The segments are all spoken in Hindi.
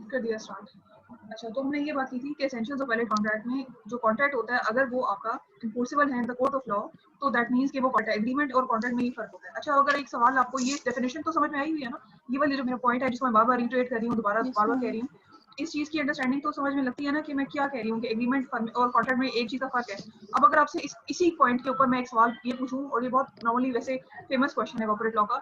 कर दिया स्टार्ट। अच्छा, तो हमने ये बात की थी कि एसेंशियल्स ऑफ वैलिड कॉन्ट्रैक्ट में जो कॉन्ट्रैक्ट होता है अगर वो आपका इन्फोर्सेबल है in the court of law तो दैट मींस कि वो एग्रीमेंट और कॉन्ट्रैक्ट में ही फर्क होता है। अच्छा, अगर एक सवाल आपको ये डेफिनेशन तो समझ में आई हुई है ना, ये वाली जो मेरा पॉइंट है जिसको मैं बार-बार रिट्रेट कर रही हूँ, दोबारा बार-बार कह रही हूँ, इस चीज़ की अंडरस्टैंडिंग तो समझ में लगती है ना कि मैं क्या कह रही हूँ कि एग्रीमेंट और कॉन्ट्रैक्ट में एक चीज़ का फर्क है। अब अगर आपसे इसी पॉइंट के ऊपर मैं एक सवाल ये पूछूं, और ये बहुत नॉर्मली वैसे फेमस क्वेश्चन है कॉर्पोरेट लॉ का,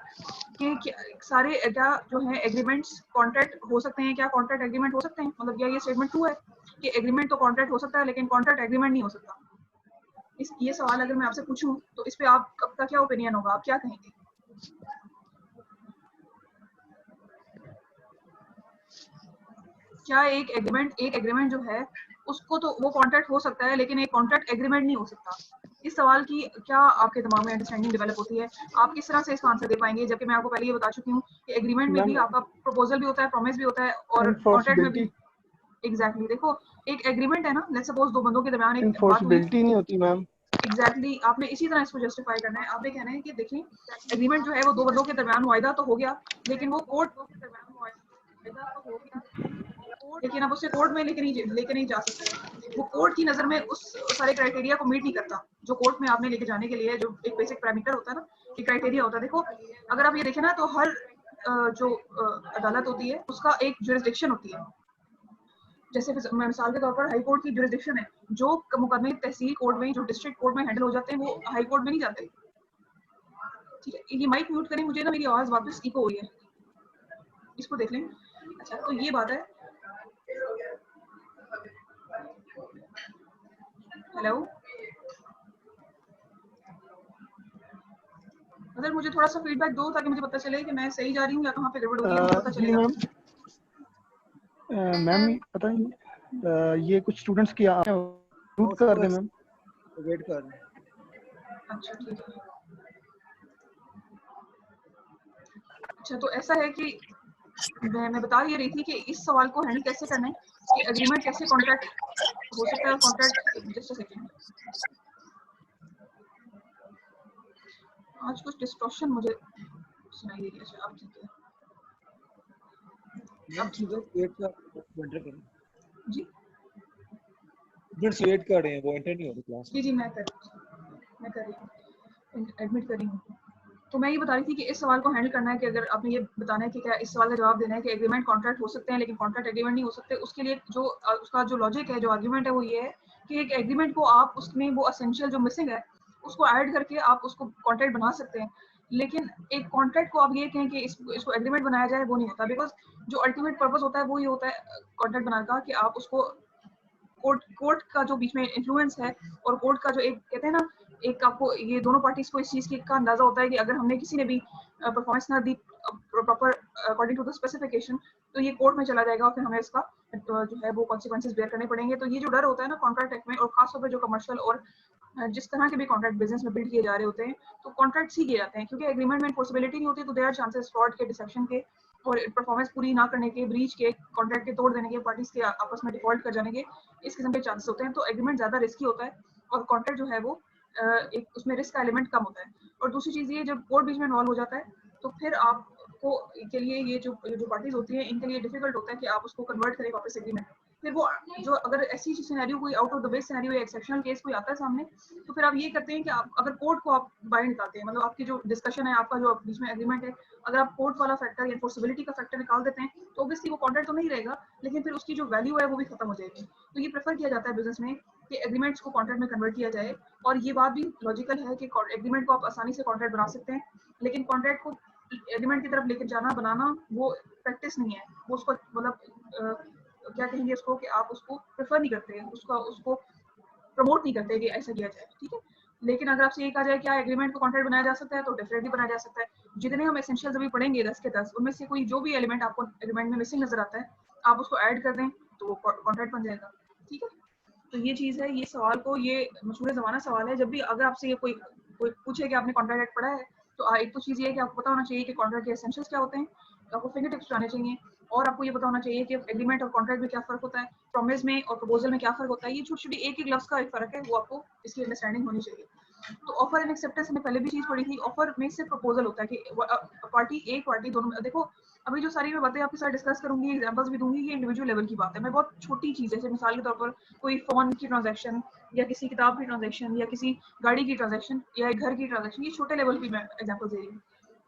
कि सारे क्या जो है एग्रीमेंट्स कॉन्ट्रैक्ट हो सकते हैं, क्या कॉन्ट्रैक्ट एग्रीमेंट हो सकते हैं, मतलब क्या ये स्टेटमेंट ट्रू है कि एग्रीमेंट तो कॉन्ट्रैक्ट हो सकता है लेकिन कॉन्ट्रैक्ट एग्रीमेंट नहीं हो सकता? ये सवाल अगर मैं आपसे पूछूं तो इस पे आपका क्या ओपिनियन होगा, आप क्या कहेंगे? क्या एक एग्रीमेंट जो है उसको तो वो कॉन्ट्रैक्ट हो सकता है लेकिन एक कॉन्ट्रैक्ट एग्रीमेंट नहीं हो सकता? इस सवाल की क्या आपके दिमाग में अंडरस्टैंडिंग डेवलप होती है? आप किस तरह से इसका आंसर दे पाएंगे, जबकि मैं आपको पहले ये बता चुकी हूँ कि एग्रीमेंट में भी मैम आपका प्रपोजल भी होता है, प्रॉमिस भी होता है, और कॉन्ट्रैक्ट में भी इन्फोर्सबिलिटी एग्जैक्टली। देखो, एक एग्रीमेंट है ना, लेट्स सपोज दो बंदों के दरमियान एक बात हुई, इन्फोर्सबिलिटी नहीं होती मैम। एग्जैक्टली आपने इसी तरह इसको जस्टिफाई करना है। आपने कहना है कि देखिए, एग्रीमेंट जो है वो दो बंदों के दरमियान मुआहदा तो हो गया, लेकिन वो कोर्ट लेकिन अब उसे कोर्ट में लेके नहीं जा सकते। वो कोर्ट की नज़र में उस सारे क्राइटेरिया को मीट नहीं करता जो कोर्ट में आपने लेके जाने के लिए जो एक बेसिक पैरामीटर होता है ना, एक क्राइटेरिया होता है। देखो, अगर आप ये देखें ना तो हर जो अदालत होती है उसका एक जुरिस्डिक्शन होती है। जैसे मिसाल के तौर पर हाई कोर्ट की जुरिस्डिक्शन है, जो मुकदमे तहसील कोर्ट में, जो डिस्ट्रिक्ट कोर्ट में हैंडल हो जाते हैं, वो हाई कोर्ट में नहीं जाते। ठीक है, ये माइक म्यूट करें, मुझे ना मेरी आवाज़ वापस इको हो रही है, इसको देख लें। अच्छा, तो ये बात है। हेलो, अगर मुझे थोड़ा सा फीडबैक दो ताकि मुझे पता चले कि मैं सही जा रही हूँ या कहाँ पे गड़बड़ हो रही है, मुझे पता जी चलेगा। मैम, मैम पता नहीं ये कुछ स्टूडेंट्स की रूट कर दें मैम। वेट कर रहे हैं। अच्छा, ठीक है। अच्छा, तो ऐसा है कि मैं बता ये रही थी कि इस सवाल को हैंडल कैसे करना है, कि एग्रीमेंट कैसे कॉन्ट्रैक्ट हो सकता है, और कॉन्ट्रैक्ट जस्ट अ सेकंड, आज कुछ डिस्टॉर्शन मुझे सुनाई दे रही है। अच्छा, अब ठीक है, मैम अब ठीक है। वेट कर एंटर करें। जी स्टूडेंट्स वेट कर रहे हैं, वो एंटर नहीं हो रही क्लास में। जी, मैं कर रही हूँ, एडमिट कर रही हूँ। तो मैं ये बता रही थी कि इस सवाल को हैंडल करना है कि अगर आपने ये बताना है कि क्या इस सवाल का जवाब देना है कि एग्रीमेंट कॉन्ट्रैक्ट हो सकते हैं लेकिन कॉन्ट्रैक्ट एग्रीमेंट नहीं हो सकते, उसके लिए जो उसका जो लॉजिक है, जो आर्ग्यूमेंट है, वो ये है कि एक एग्रीमेंट को आप उसमें वो एसेंशियल जो मिसिंग है उसको ऐड करके आप उसको कॉन्ट्रैक्ट बना सकते हैं। लेकिन एक कॉन्ट्रैक्ट को आप ये कहें कि इसको एग्रीमेंट बनाया जाए, वो नहीं होता, बिकॉज जो अल्टीमेट पर्पस होता है वो ये होता है कॉन्ट्रैक्ट बनाने का कि आप उसको कोर्ट का जो बीच में इन्फ्लुएंस है, और कोर्ट का जो एक कहते हैं ना, एक आपको ये दोनों पार्टीज को इस चीज़ का अंदाजा होता है कि अगर हमने किसी ने भी परफॉर्मेंस ना दी proper according to the specification, तो ये कोर्ट में चला जाएगा और फिर हमें इसका जो है वो कॉन्सिक्वेंसेस बेयर करने पड़ेंगे। तो ये जो डर होता है ना कॉन्ट्रैक्ट एक्ट में, और खासतौर पर जो कमर्शियल और जिस तरह के भी कॉन्ट्रैक्ट बिजनेस में बिल्ड किए जा रहे होते हैं, तो कॉन्ट्रैक्ट्स ही किए जाते हैं, क्योंकि एग्रीमेंट में एनफोर्सेबिलिटी नहीं होती, तो देयर आर चांसेस फ्रॉड के, डिसेप्शन के, और परफॉर्मेंस पूरी ना करने के, ब्रीच के, कॉन्ट्रैक्ट के तोड़ देने के, पार्टीज के आपस में डिफॉल्ट कर जाने के, इस किस्म के चांसेस होते हैं। तो एग्रीमेंट ज़्यादा रिस्की होता है, और कॉन्ट्रैक्ट जो है वो एक उसमें रिस्क का एलिमेंट कम होता है। और दूसरी चीज़ ये, जब कोर्ट बीच में इन्वॉल्व हो जाता है तो फिर आपको के लिए ये जो पार्टीज होती हैं, इनके लिए डिफिकल्ट होता है कि आप उसको कन्वर्ट करें वापस एग्रीमेंट। फिर वो जो अगर ऐसी सिनेरियो कोई out of the base scenario या एक्सेप्शनल केस कोई आता है सामने, तो फिर आप ये करते हैं कि आप अगर कोर्ट को आप बाहर निकालते हैं, मतलब आपकी जो डिस्कशन है, आपका जो बीच में एग्रीमेंट है, अगर आप कोर्ट वाला फैक्टर, एनफोर्सेबिलिटी का फैक्टर निकाल देते हैं, तो ऑब्वियसली वो कॉन्ट्रैक्ट तो नहीं रहेगा, लेकिन फिर उसकी जो वैल्यू है वो भी खत्म हो जाएगी। तो ये प्रेफर किया जाता है बिजनेस में कि एग्रीमेंट्स को कॉन्ट्रैक्ट में कन्वर्ट किया जाए। और ये बात भी लॉजिकल है कि एग्रीमेंट को आप आसानी से कॉन्ट्रैक्ट बना सकते हैं, लेकिन कॉन्ट्रैक्ट को एग्रीमेंट की तरफ लेकर जाना, बनाना, वो प्रैक्टिस नहीं है, वो उसको मतलब क्या कहेंगे उसको, कि आप उसको प्रेफर नहीं करते हैं, उसको प्रमोट नहीं करते कि ऐसा किया जाए। ठीक है, लेकिन अगर आपसे ये कहा जाए क्या एग्रीमेंट को कॉन्ट्रैक्ट बनाया जा सकता है, तो डेफिनेटली बनाया जा सकता है। जितने हम एसेंशियल्स अभी पढ़ेंगे 10 के 10, उनमें से कोई जो भी एलिमेंट आपको एग्रीमेंट में मिसिंग नजर आता है, आप उसको ऐड कर दें तो वो कॉन्ट्रैक्ट बन जाएगा। ठीक है, तो ये चीज़ है, ये सवाल को, ये मशहूर ज़माना सवाल है। जब भी अगर आपसे ये कोई कोई पूछे कि आपने कॉन्ट्रैक्ट एक्ट पढ़ा है, तो एक तो चीज़ ये है कि आपको पता होना चाहिए कि कॉन्ट्रैक्ट के एसेंशियल्स क्या होते हैं, आपको फिंगर टिप्स आने चाहिए, और आपको ये पता होना चाहिए कि एग्रीमेंट और कॉन्ट्रैक्ट में क्या फ़र्क होता है, प्रॉमिस में और प्रपोजल में क्या फ़र्क होता है। ये छोटी छोटी एक एक लफ्ज़ का एक फ़र्क है, वो आपको इसकी अंडरस्टैंडिंग होनी चाहिए। तो ऑफर एंड एक्सेप्टेंस में पहले भी चीज पड़ी थी। ऑफर में से प्रपोजल होता है कि पार्टी ए पार्टी दोनों, देखो अभी जो सारी मैं बातें आपके साथ डिस्कस करूंगी, एग्जांपल्स भी दूंगी, ये इंडिविजुअल लेवल की बात है। मैं बहुत छोटी चीज है, जैसे मिसाल के तौर पर कोई फोन की ट्रांजैक्शन या किसी किताब की ट्रांजैक्शन या किसी गाड़ी की ट्रांजैक्शन या एक घर की ट्रांजैक्शन, ये छोटे लेवल की मैं एग्जांपल दे रही हूँ।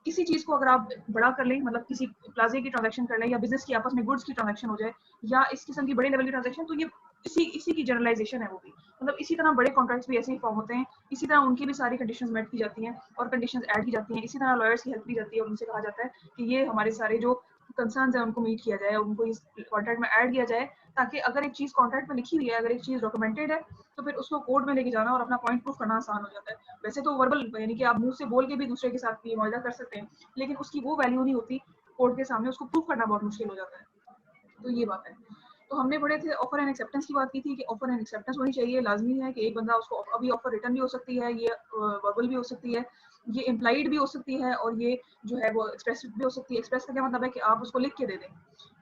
किसी चीज को अगर आप बड़ा कर लें, मतलब किसी प्लाजे की ट्रांजैक्शन कर लें या बिजनेस की आपस में गुड्स की ट्रांजैक्शन हो जाए या इस किस्म की बड़े लेवल की ट्रांजैक्शन, तो ये इसी की जनरलाइजेशन है वो भी। मतलब इसी तरह बड़े कॉन्ट्रैक्ट्स भी ऐसे ही फॉर्म होते हैं, इसी तरह उनकी भी सारी कंडीशंस मेट की जाती हैं और कंडीशंस ऐड की जाती हैं। इसी तरह लॉयर्स की हेल्प की जाती है और उनसे कहा जाता है कि ये हमारे सारे जो कंसर्न्स हैं उनको मीट किया जाए, उनको इस कॉन्ट्रैक्ट में ऐड किया जाए, ताकि अगर एक चीज कॉन्ट्रैक्ट में लिखी हुई है, अगर एक चीज डॉक्यूमेंटेड है, तो फिर उसको कोर्ट में लेके जाना और अपना पॉइंट प्रूफ करना आसान हो जाता है। वैसे तो वर्बल यानी कि आप मुंह से बोल के भी दूसरे के साथ ये मुआहदा कर सकते हैं, लेकिन उसकी वो वैल्यू नहीं होती कोर्ट के सामने, उसको प्रूफ करना बहुत मुश्किल हो जाता है। तो ये बात है। तो हमने पढ़े थे ऑफर एंड एक्सेप्टेंस की बात की थी कि ऑफर एंड एक्सेप्टेंस होनी चाहिए, लाजमी है कि एक बंदा उसको अभी ऑफर रिटर्न भी हो सकती है, ये वर्बल भी हो सकती है, ये इम्प्लाइड भी हो सकती है और ये जो है वो एक्सप्रेस भी हो सकती है। एक्सप्रेस का क्या मतलब है कि आप उसको लिख के दे दें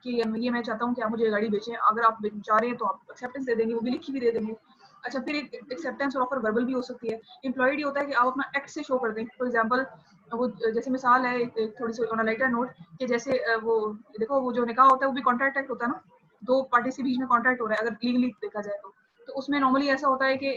कि ये मैं चाहता हूँ कि आप मुझे गाड़ी बेचें, अगर आप चाह रहे हैं तो आप एक्सेप्टेंस दे देंगे, वो भी लिखी भी दे देंगे। अच्छा, फिर एक एक्सेप्टेंस और ऑफर वर्बल भी हो सकती है। इम्प्लॉयड ये होता है कि आप अपना एक्ट से शो कर दें। फॉर एग्जाम्पल वो जैसे मिसाल है एक थोड़ी सी ऑन लाइटर नोट कि जैसे वो देखो वो जो निकाह होता है वो भी कॉन्ट्रैक्ट एक्ट होता है ना, दो पार्टी के बीच में कॉन्ट्रैक्ट हो रहा है अगर लीगली देखा जाए तो उसमें नॉर्मली ऐसा होता है कि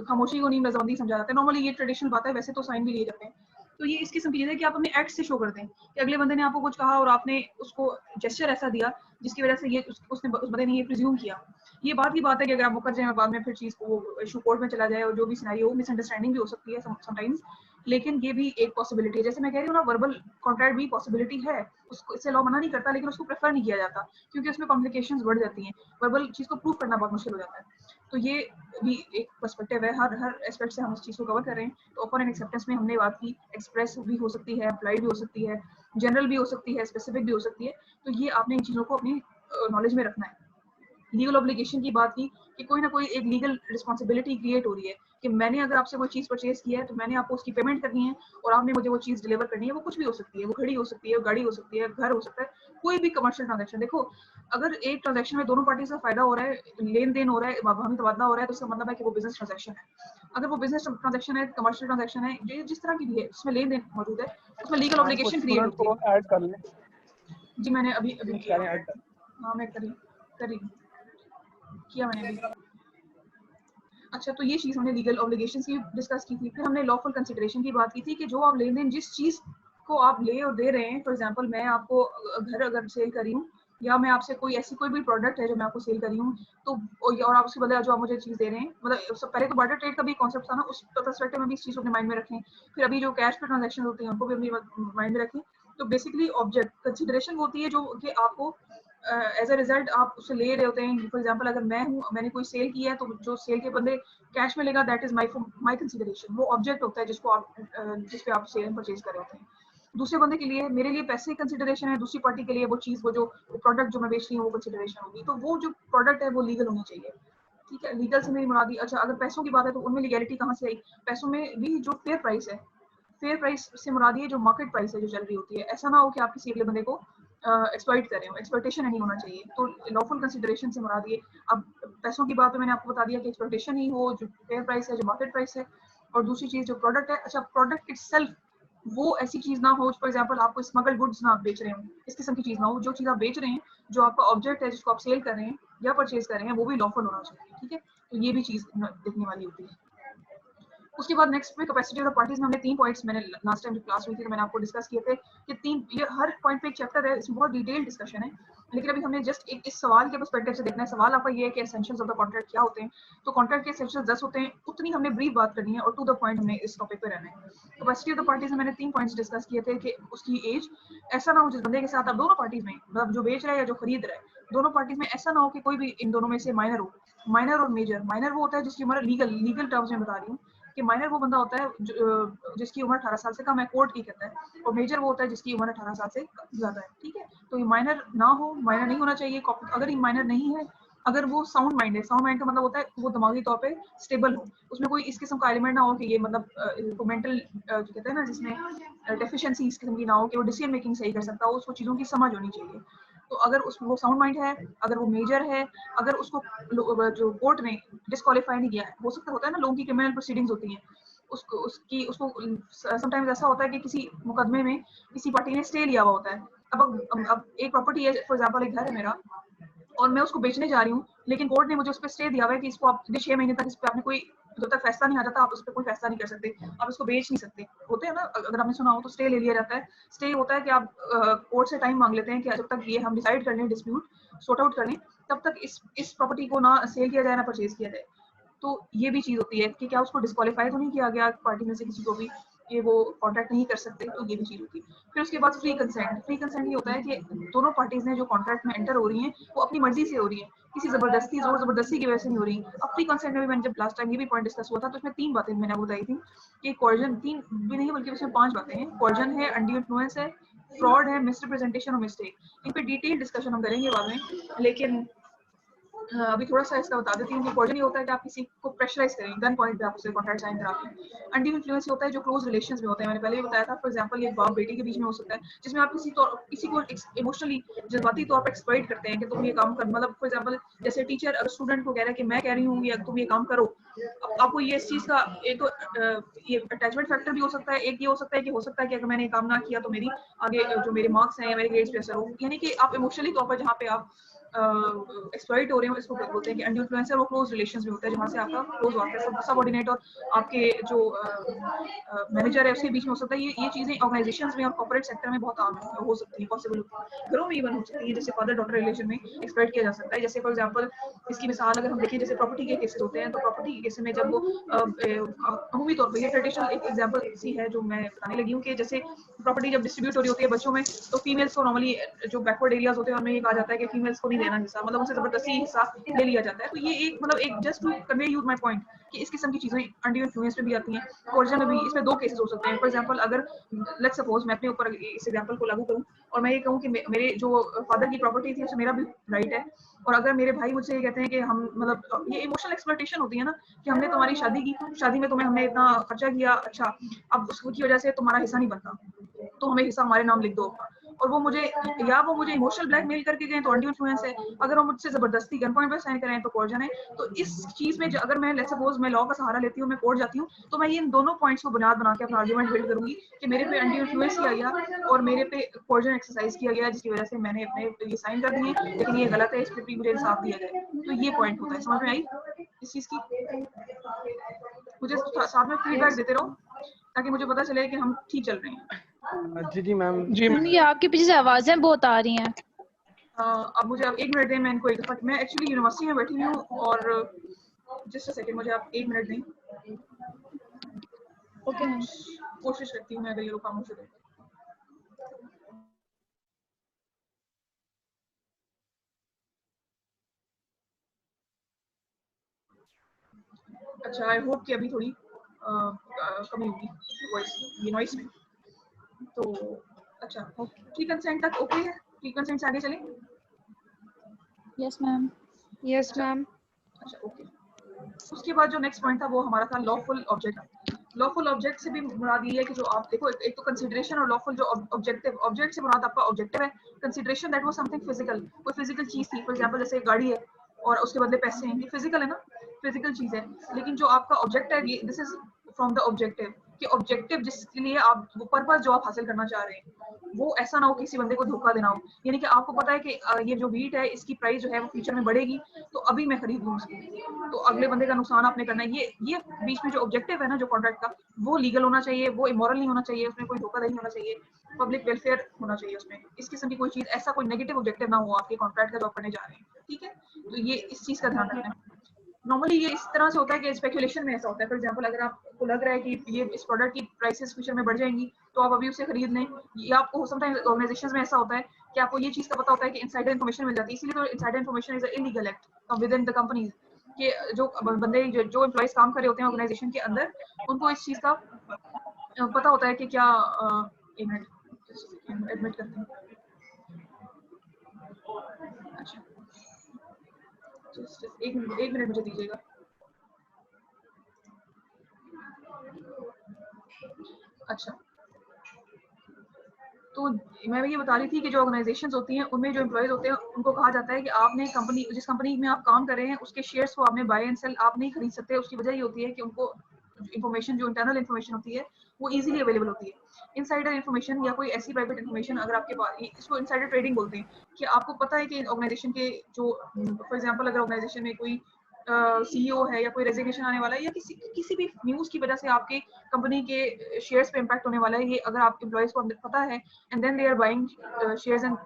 खामोशी को नीम रजामंदी समझा जाता है। नॉर्मली ये ट्रेडिशनल बात है, वैसे तो साइन भी लिए जाते हैं। तो ये इस किस्म की चीज़ है कि आप अपने एक्ट से शो कर दें कि अगले बंदे ने आपको कुछ कहा और आपने उसको जेस्चर ऐसा दिया जिसकी वजह से ये उसने उस बंदे ने ये प्रिज्यूम किया। ये बात की बात है कि अगर आप मुकर जाए बाद में फिर चीज़ को इशू कोर्ट में चला जाए और जो भी सिनेरियो हो, मिसअंडरस्टैंडिंग भी हो सकती है समटाइम्स, लेकिन ये भी एक पॉसिबिलिटी है। जैसे मैं कह रही हूँ ना, वर्बल कॉन्ट्रैक्ट भी पॉसिबिलिटी है, उसको इससे लॉ मना नहीं करता, लेकिन उसको प्रेफर नहीं किया जाता क्योंकि उसमें कॉम्प्लिकेशंस बढ़ जाती हैं। वर्बल चीज़ को प्रूव करना बहुत मुश्किल हो जाता है। तो ये भी एक पर्सपेक्टिव है, हर एस्पेक्ट से हम इस चीज़ को कवर कर रहे हैं। तो ऑफर एंड एक्सेप्टेंस में हमने बात की, एक्सप्रेस भी हो सकती है, अप्लाइड भी हो सकती है, जनरल भी हो सकती है, स्पेसिफिक भी हो सकती है। तो ये आपने इन चीज़ों को अपनी नॉलेज में रखना है। लीगल ऑब्लिगेशन की बात की कि कोई ना कोई एक लीगल रिस्पॉन्सिबिलिटी क्रिएट हो रही है कि मैंने अगर आपसे कोई चीज़ परचेज की है तो मैंने आपको उसकी पेमेंट करनी है और आपने मुझे वो चीज़ डिलीवर करनी है। वो कुछ भी हो सकती है, वो घड़ी हो सकती है, गाड़ी हो सकती है, घर हो सकता है, कोई भी कमर्शियल ट्रांजेक्शन। देखो, अगर एक ट्रांजेक्शन में दोनों पार्टी का फायदा हो रहा है, लेन देन हो रहा है, बाहमी तबादला हो रहा है, तो इसका मतलब है कि वो बिजनेस ट्रांजेक्शन है। अगर वो बिजनेस ट्रांजेक्शन है, कमर्शियल ट्रांजेक्शन है, जिस तरह की भी है जिसमें लेन देन मौजूद है, उसमें लीगल मैम कुछ ऑब्लिगेशन क्रिएट स्टूडेंट होती को है। ऐड कर लें, जी मैंने अभी अभी प्लीज किया। करें ऐड। हाँ मैं करी किया मैंने अभी। अच्छा, तो ये चीज़ हमने लीगल ऑब्लिगेशंस की डिस्कस की थी। फिर हमने लॉफुल कंसिडरेशन की बात की थी कि जो आप लेन देन जिस चीज़ को आप ले और दे रहे हैं, फॉर एग्जांपल मैं आपको घर अगर सेल कर रही हूँ या मैं आपसे कोई भी प्रोडक्ट है जो मैं आपको सेल कर रही हूँ, तो और आप उसके बदले जो आप मुझे चीज़ दे रहे हैं, मतलब सब पहले तो बार्टर ट्रेड का भी कॉन्सेप्ट था ना, उस पर्सपेक्टिव में भी इस चीज़ को अपने माइंड में रखें। फिर अभी जो कैश पे ट्रांजेक्शन होती हैं उनको भी अपनी माइंड में रखें। तो बेसिकली ऑब्जेक्ट कंसिडरेशन होती है जो कि आपको एज अ रिजल्ट आप उससे ले रहे होते हैं। फॉर एग्जांपल अगर मैं हूँ, मैंने कोई सेल किया है, तो जो सेल के बंदे कैश में लेगा, दैट इज माई कंसिडरेशन। वो ऑब्जेक्ट होता है जिसको आप जिस पे आप सेल एंड परचेज कर रहे होते हैं। दूसरे बंदे के लिए, मेरे लिए पैसे कंसिडरेशन है, दूसरी पार्टी के लिए वो चीज़, वो जो प्रोडक्ट जो मैं बेच रही हूँ वो कंसिडरेशन होगी। तो वो जो प्रोडक्ट है वो लीगल होनी चाहिए। ठीक है, लीगल से मेरी मुरादी, अच्छा अगर पैसों की बात है तो उनमें लीगैलिटी कहाँ से आई? पैसों में भी जो फेयर प्राइस है, फेयर प्राइस से मुरादी है जो मार्केट प्राइस है जो चल रही होती है। ऐसा ना हो कि आप किसी अगले बंदे को एक्सप्लॉइट कर रहे हो, एक्सप्लॉइटेशन नहीं होना चाहिए। तो लॉफुल कंसिडरेशन से मुराद ये, अब पैसों की बात में मैंने आपको बता दिया कि एक्सप्लॉइटेशन ही हो, जो फेयर प्राइस है, जो मार्केट प्राइस है। और दूसरी चीज़ जो प्रोडक्ट है, अच्छा प्रोडक्ट इटसेल्फ वो ऐसी चीज़ ना हो, फॉर एग्जांपल आपको स्मगल गुड्स ना आप बेच रहे हो, इस किस्म की चीज़ ना हो। जो चीज़ आप बेच रहे हैं, जो आपका ऑब्जेक्ट है जिसको आप सेल कर रहे हैं या परचेज कर रहे हैं, वो भी लॉफुल होना चाहिए। ठीक है, तो ये भी चीज़ देखने वाली होती है। उसके बाद नेक्स्ट में कैपेसिटी ऑफ द पार्टीज में हमने 3 पॉइंट्स, मैंने लास्ट टाइम जब क्लास हुई थी तो मैंने आपको डिस्कस किए थे कि 3, ये हर पॉइंट पे एक चैप्टर है, इसमें बहुत डिटेल डिस्कशन है, लेकिन अभी हमने जस्ट एक इस सवाल के पर्सपेक्टिव से देखना है। सवाल आपका ये है कि एसेंशियल्स ऑफ द कॉन्ट्रैक्ट क्या होते हैं। तो कॉन्ट्रैक्ट के एसेंशियल्स 10 होते हैं, उतनी हमने ब्रीफ बात करनी है और टू द पॉइंट हमने इस टॉपिक पे रहना है। कैपेसिटी ऑफ द पार्टीज में मैंने 3 पॉइंट्स डिस्कस किए थे कि उसकी एज, ऐसा ना हो जिस बंदे के साथ आप दोनों पार्टीज में, मतलब जो बेच रहा है या जो खरीद रहा है, दोनों पार्टीज में ऐसा ना हो कि कोई भी इन दोनों में से माइनर हो। माइनर और मेजर, माइनर वो होता है जिसकी उम्र, लीगल टर्म्स में बता रही हूँ कि माइनर वो बंदा होता है जिसकी उम्र 18 साल से कम है, कोर्ट की कहता है। और मेजर वो होता है जिसकी उम्र 18 साल से ज्यादा है। ठीक है, तो ये माइनर ना हो, माइनर नहीं होना चाहिए। अगर ये माइनर नहीं है, अगर वो साउंड माइंड है, साउंड माइंड का मतलब होता है वो दिमागी तौर पे स्टेबल हो, उसमें कोई इस किस्म का एलिमेंट ना हो कि ये मतलब मेंटल जो कहते हैं ना, जिसमें डेफिशिएंसी इस किस्म की ना हो कि वो डिसीजन मेकिंग सही कर सकता हो, उसको चीज़ों की समझ होनी चाहिए। तो अगर वो साउंड माइंड है, अगर वो मेजर है, अगर उसको जो कोर्ट ने डिस्क्वालीफाई नहीं किया है, हो सकता होता है ना लोगों की क्रिमिनल प्रोसीडिंग्स होती हैं, उसको समटाइम्स ऐसा होता है कि किसी मुकदमे में किसी पार्टी ने स्टे लिया हुआ होता है। अब एक प्रॉपर्टी है, फॉर एग्जांपल एक घर है मेरा और मैं उसको बेचने जा रही हूँ, लेकिन कोर्ट ने मुझे उस पर स्टे दिया हुआ है कि इसको आप 6 महीने तक इस पे आपने कोई, जब तक फैसला नहीं आ जाता आप उस पर कोई फैसला नहीं कर सकते, आप इसको बेच नहीं सकते। होते हैं ना, अगर आपने सुना हो तो स्टे ले लिया जाता है। स्टे होता है कि आप कोर्ट से टाइम मांग लेते हैं कि जब तक ये हम डिसाइड कर लें, डिस्प्यूट सॉर्ट आउट कर लें, तब तक इस प्रॉपर्टी को ना सेल किया जाए ना परचेज किया जाए। तो ये भी चीज़ होती है कि क्या उसको डिस्क्वालीफाई तो नहीं किया गया पार्टी में से किसी को भी, ये वो कॉन्ट्रैक्ट नहीं कर सकते, तो ये भी चीज़ होती है। फिर उसके बाद फ्री कंसेंट। फ्री कंसेंट ये होता है कि दोनों पार्टीज ने जो कॉन्ट्रैक्ट में एंटर हो रही हैं वो अपनी मर्जी से हो रही है, किसी जबरदस्ती जोर जबरदस्ती की वजह से नहीं हो रही। अब फ्री कंसेंट में भी मैंने जब लास्ट टाइम ये भी पॉइंट डिस्कस हुआ था तो उसमें 3 बातें मैंने आपको बताई थी कि कॉर्जन, 3 भी नहीं बल्कि उसमें 5 बातें हैं। कॉर्जन है, अनड्यू इन्फ्लुएंस है, फ्रॉड है, मिसरिप्रेजेंटेशन और मिस्टेक। इन पे डिटेल डिस्कशन हम करेंगे बाद में, लेकिन अभी थोड़ा सा इसका बता देती हूँ कि कॉर्जन ये होता है कि आप किसी को प्रेशराइज करें, गन पॉइंट पे आप उससे कॉन्ट्रैक्ट साइन कराते हैं। अनड्यू इन्फ्लुएंस होता है जो क्लोज रिलेशंस में होते हैं, मैंने पहले भी बताया था। फॉर एग्जांपल ये बाप बेटी के बीच में हो सकता है, जिसमें आप किसी को इमोशनली जज्बाती तौर पर एक्सप्लॉइट करते हैं कि तुम ये काम कर, मतलब फॉर एग्जांपल जैसे टीचर अगर स्टूडेंट को कह रहा है कि मैं कह रही हूँ या तुम ये काम करो, अब आपको ये इस चीज का एक तो ये अटैचमेंट फैक्टर भी हो सकता है, एक ये हो सकता है कि अगर मैंने काम ना किया तो मेरी आगे जो मेरे मार्क्स हैं या मेरे ग्रेड्स पे असर हो, यानी कि आप इमोशनली तौर पर जहाँ पे आप एक्सप्लॉइट हो रहे हो, इसको बोलते हैं कि अनड्यू इन्फ्लुएंसर। वो क्लोज रिलेशंस में होता है जहाँ से आपका क्लोज होता है, सबऑर्डिनेट और आपके जो मैनेजर है उसके बीच में हो सकता है। ये चीजें ऑर्गेनाइजेशंस में और कॉर्पोरेट सेक्टर में बहुत आम हो सकती है, पॉसिबल होती है, घरों में इवन हो सकती है, जैसे फादर डॉटर रिलेशन में एक्सप्लॉइट किया जा सकता है। जैसे फॉर एग्जांपल इसकी मिसाल अगर हम देखें, जैसे प्रॉपर्टी के केसेस होते हैं, तो प्रॉपर्टी के केस में जब वो अमूमी तौर पर ये ट्रेडिशनल एक एग्जांपल सी है जो मैं बताने लगी हूँ कि जैसे प्रॉपर्टी जब डिस्ट्रीब्यूट हो रही होती है बच्चों में, तो फीमेल्स को नॉर्मली जो बैकवर्ड एरियाज होते हैं उनमें ये कहा जाता है कि फीमेल्स को नहीं देना हिस्सा, मतलब उनसे जबरदस्ती हिस्सा ले लिया जाता है। तो ये एक मतलब एक just to convey you my point कि इस किस्म की चीजें अनड्यू इन्फ्लुएंस में भी आती हैं, कोर्जन में भी। इसमें 2 केसेस हो सकते हैं। फॉर एग्जांपल अगर लेट्स सपोज मैं अपने ऊपर इस एग्जांपल को लागू करूं और मैं ये कहूं कि मेरे जो फादर की प्रॉपर्टी थी उसमें मेरा भी राइट है, और अगर मेरे भाई मुझसे ये कहते हैं कि हम मतलब ये इमोशनल एक्सप्लॉइटेशन होती है ना, कि हमने तुम्हारी शादी की, शादी में हमने इतना खर्चा किया, अच्छा अब उसकी वजह से तुम्हारा हिस्सा नहीं बनता, तो हमें हिस्सा हमारे नाम लिख दो। और वो मुझे इमोशनल ब्लैकमेल करके गए तो अनड्यू इन्फ्लुएंस है, अगर वो मुझसे जबरदस्ती गन पॉइंट पर साइन करें तो कॉर्जन है। तो इस चीज में अगर मैं लेट्स सपोज मैं लॉ का सहारा लेती हूँ, मैं कोर्ट जाती हूँ, तो मैं ये इन दोनों पॉइंट्स को बुनियाद बना के अपना आर्गुमेंट बिल्ड करूंगी कि मेरे पे अनड्यू इन्फ्लुएंस किया गया और मेरे पे कॉर्जन एक्सरसाइज किया गया, जिसकी वजह से मैंने अपने ये साइन कर दिए, लेकिन ये गलत है, इस पे भी मुझे इंसाफ दिया जाए। तो ये पॉइंट होता है, समझ में आई इस चीज की? मुझे साथ में फीडबैक देते रहो ताकि मुझे पता चले कि हम ठीक चल रहे हैं। जी जी मैम। जी ये आपके पीछे से आवाजें बहुत आ रही हैं। अब मुझे अब 1 मिनट दें, मैं इनको एक दफा, मैं एक्चुअली यूनिवर्सिटी में बैठी हुई हूँ और जस्ट अ सेकंड, मुझे आप 1 मिनट दें। Okay ma'am. कोशिश करती हूँ मैं अगर ये लोग खामोश हो जाए। अच्छा, आई होप कि अभी थोड़ी कमी होगी वॉइस, ये नॉइस में। तो अच्छा, फ्री कंसेंट तक ओके है? फ्री कंसेंट से आगे चलें? Yes ma'am. Yes ma'am. अच्छा ओके। उसके बाद जो नेक्स्ट पॉइंट था वो हमारा था लॉफुल ऑब्जेक्ट। लॉफुल ऑब्जेक्ट से भी मुराद ये है कि जो आप देखो, एक तो कंसीडरेशन और लॉफुल जो ऑब्जेक्टिव, ऑब्जेक्ट से मुराद आपका ऑब्जेक्टिव है। Consideration that was something physical, कोई फिजिकल चीज थी, फॉर एग्जांपल जैसे गाड़ी है और उसके बदले पैसे हैं, ये फिजिकल है ना, फिजिकल चीज है। लेकिन जो आपका ऑब्जेक्ट है, ये this is from the objective, कि ऑब्जेक्टिव जिसके लिए आप वो पर्पस जो आप हासिल करना चाह रहे हैं वो ऐसा ना हो किसी बंदे को धोखा देना हो, यानी कि आपको पता है कि ये जो वीट है इसकी प्राइस जो है वो फ्यूचर में बढ़ेगी, तो अभी मैं खरीद लूँ उसको, तो अगले बंदे का नुकसान आपने करना है। ये बीच में जो ऑब्जेक्टिव है ना, जो कॉन्ट्रैक्ट का, वो लीगल होना चाहिए, वो इमोरल नहीं होना चाहिए, उसमें कोई धोखाधड़ी नहीं होना चाहिए, पब्लिक वेलफेयर होना चाहिए उसमें। इस किस्म की कोई चीज, ऐसा कोई नेगेटिव ऑब्जेक्टिव ना हो आपके कॉन्ट्रैक्ट का जो आप करने जा रहे हैं, ठीक है? तो ये इस चीज का ध्यान रखना है। नॉर्मली ये इस तरह से होता है कि स्पेकुलेशन में ऐसा होता है। फॉर एग्जांपल अगर आपको लग रहा है कि ये इस प्रोडक्ट की प्राइसेस फ्यूचर में बढ़ जाएंगी, तो आप अभी उसे खरीद लें। ये आपको समटाइम्स ऑर्गेनाइजेशंस में ऐसा होता है कि आपको ये चीज का पता होता है कि इनसाइडर इन्फॉर्मेशन मिल जाती है, इसलिए तो insider information is a illegal act with in the companies, कि जो बंदे जो एम्प्लॉइज काम कर रहे होते हैं ऑर्गेनाइजेशन के अंदर, उनको इस चीज का पता होता है कि क्या एक मिनट एडमिट करते हैं। अच्छा, एक मिनट मुझे दीजिएगा। अच्छा, तो मैं ये बता रही थी कि जो ऑर्गेनाइजेशंस होती हैं उनमें जो एम्प्लॉइज होते हैं उनको कहा जाता है कि आपने जिस कंपनी में आप काम कर रहे हैं उसके शेयर्स को आपने बाय एंड सेल आप नहीं खरीद सकते। उसकी वजह ये होती है कि उनको इन्फॉर्मेशन जो इंटरनल इन्फॉर्मेशन होती है वो इजीली अवेलेबल होती है। इनसाइडर इन्फॉर्मेशन या कोई ऐसी प्राइवेट इन्फॉर्मेशन अगर आपके पास, इसको इनसाइडर ट्रेडिंग बोलते हैं, कि आपको पता है कि ऑर्गेनाइजेशन के जो फॉर एग्जांपल अगर ऑर्गेनाइजेशन में कोई सीईओ है या कोई रेजिग्नेशन आने वाला है या किसी भी न्यूज़ की वजह से आपके कंपनी के शेयर्स पे इम्पैक्ट होने वाला है, ये अगर आप एम्प्लॉइज को पता है and then they are buying shares and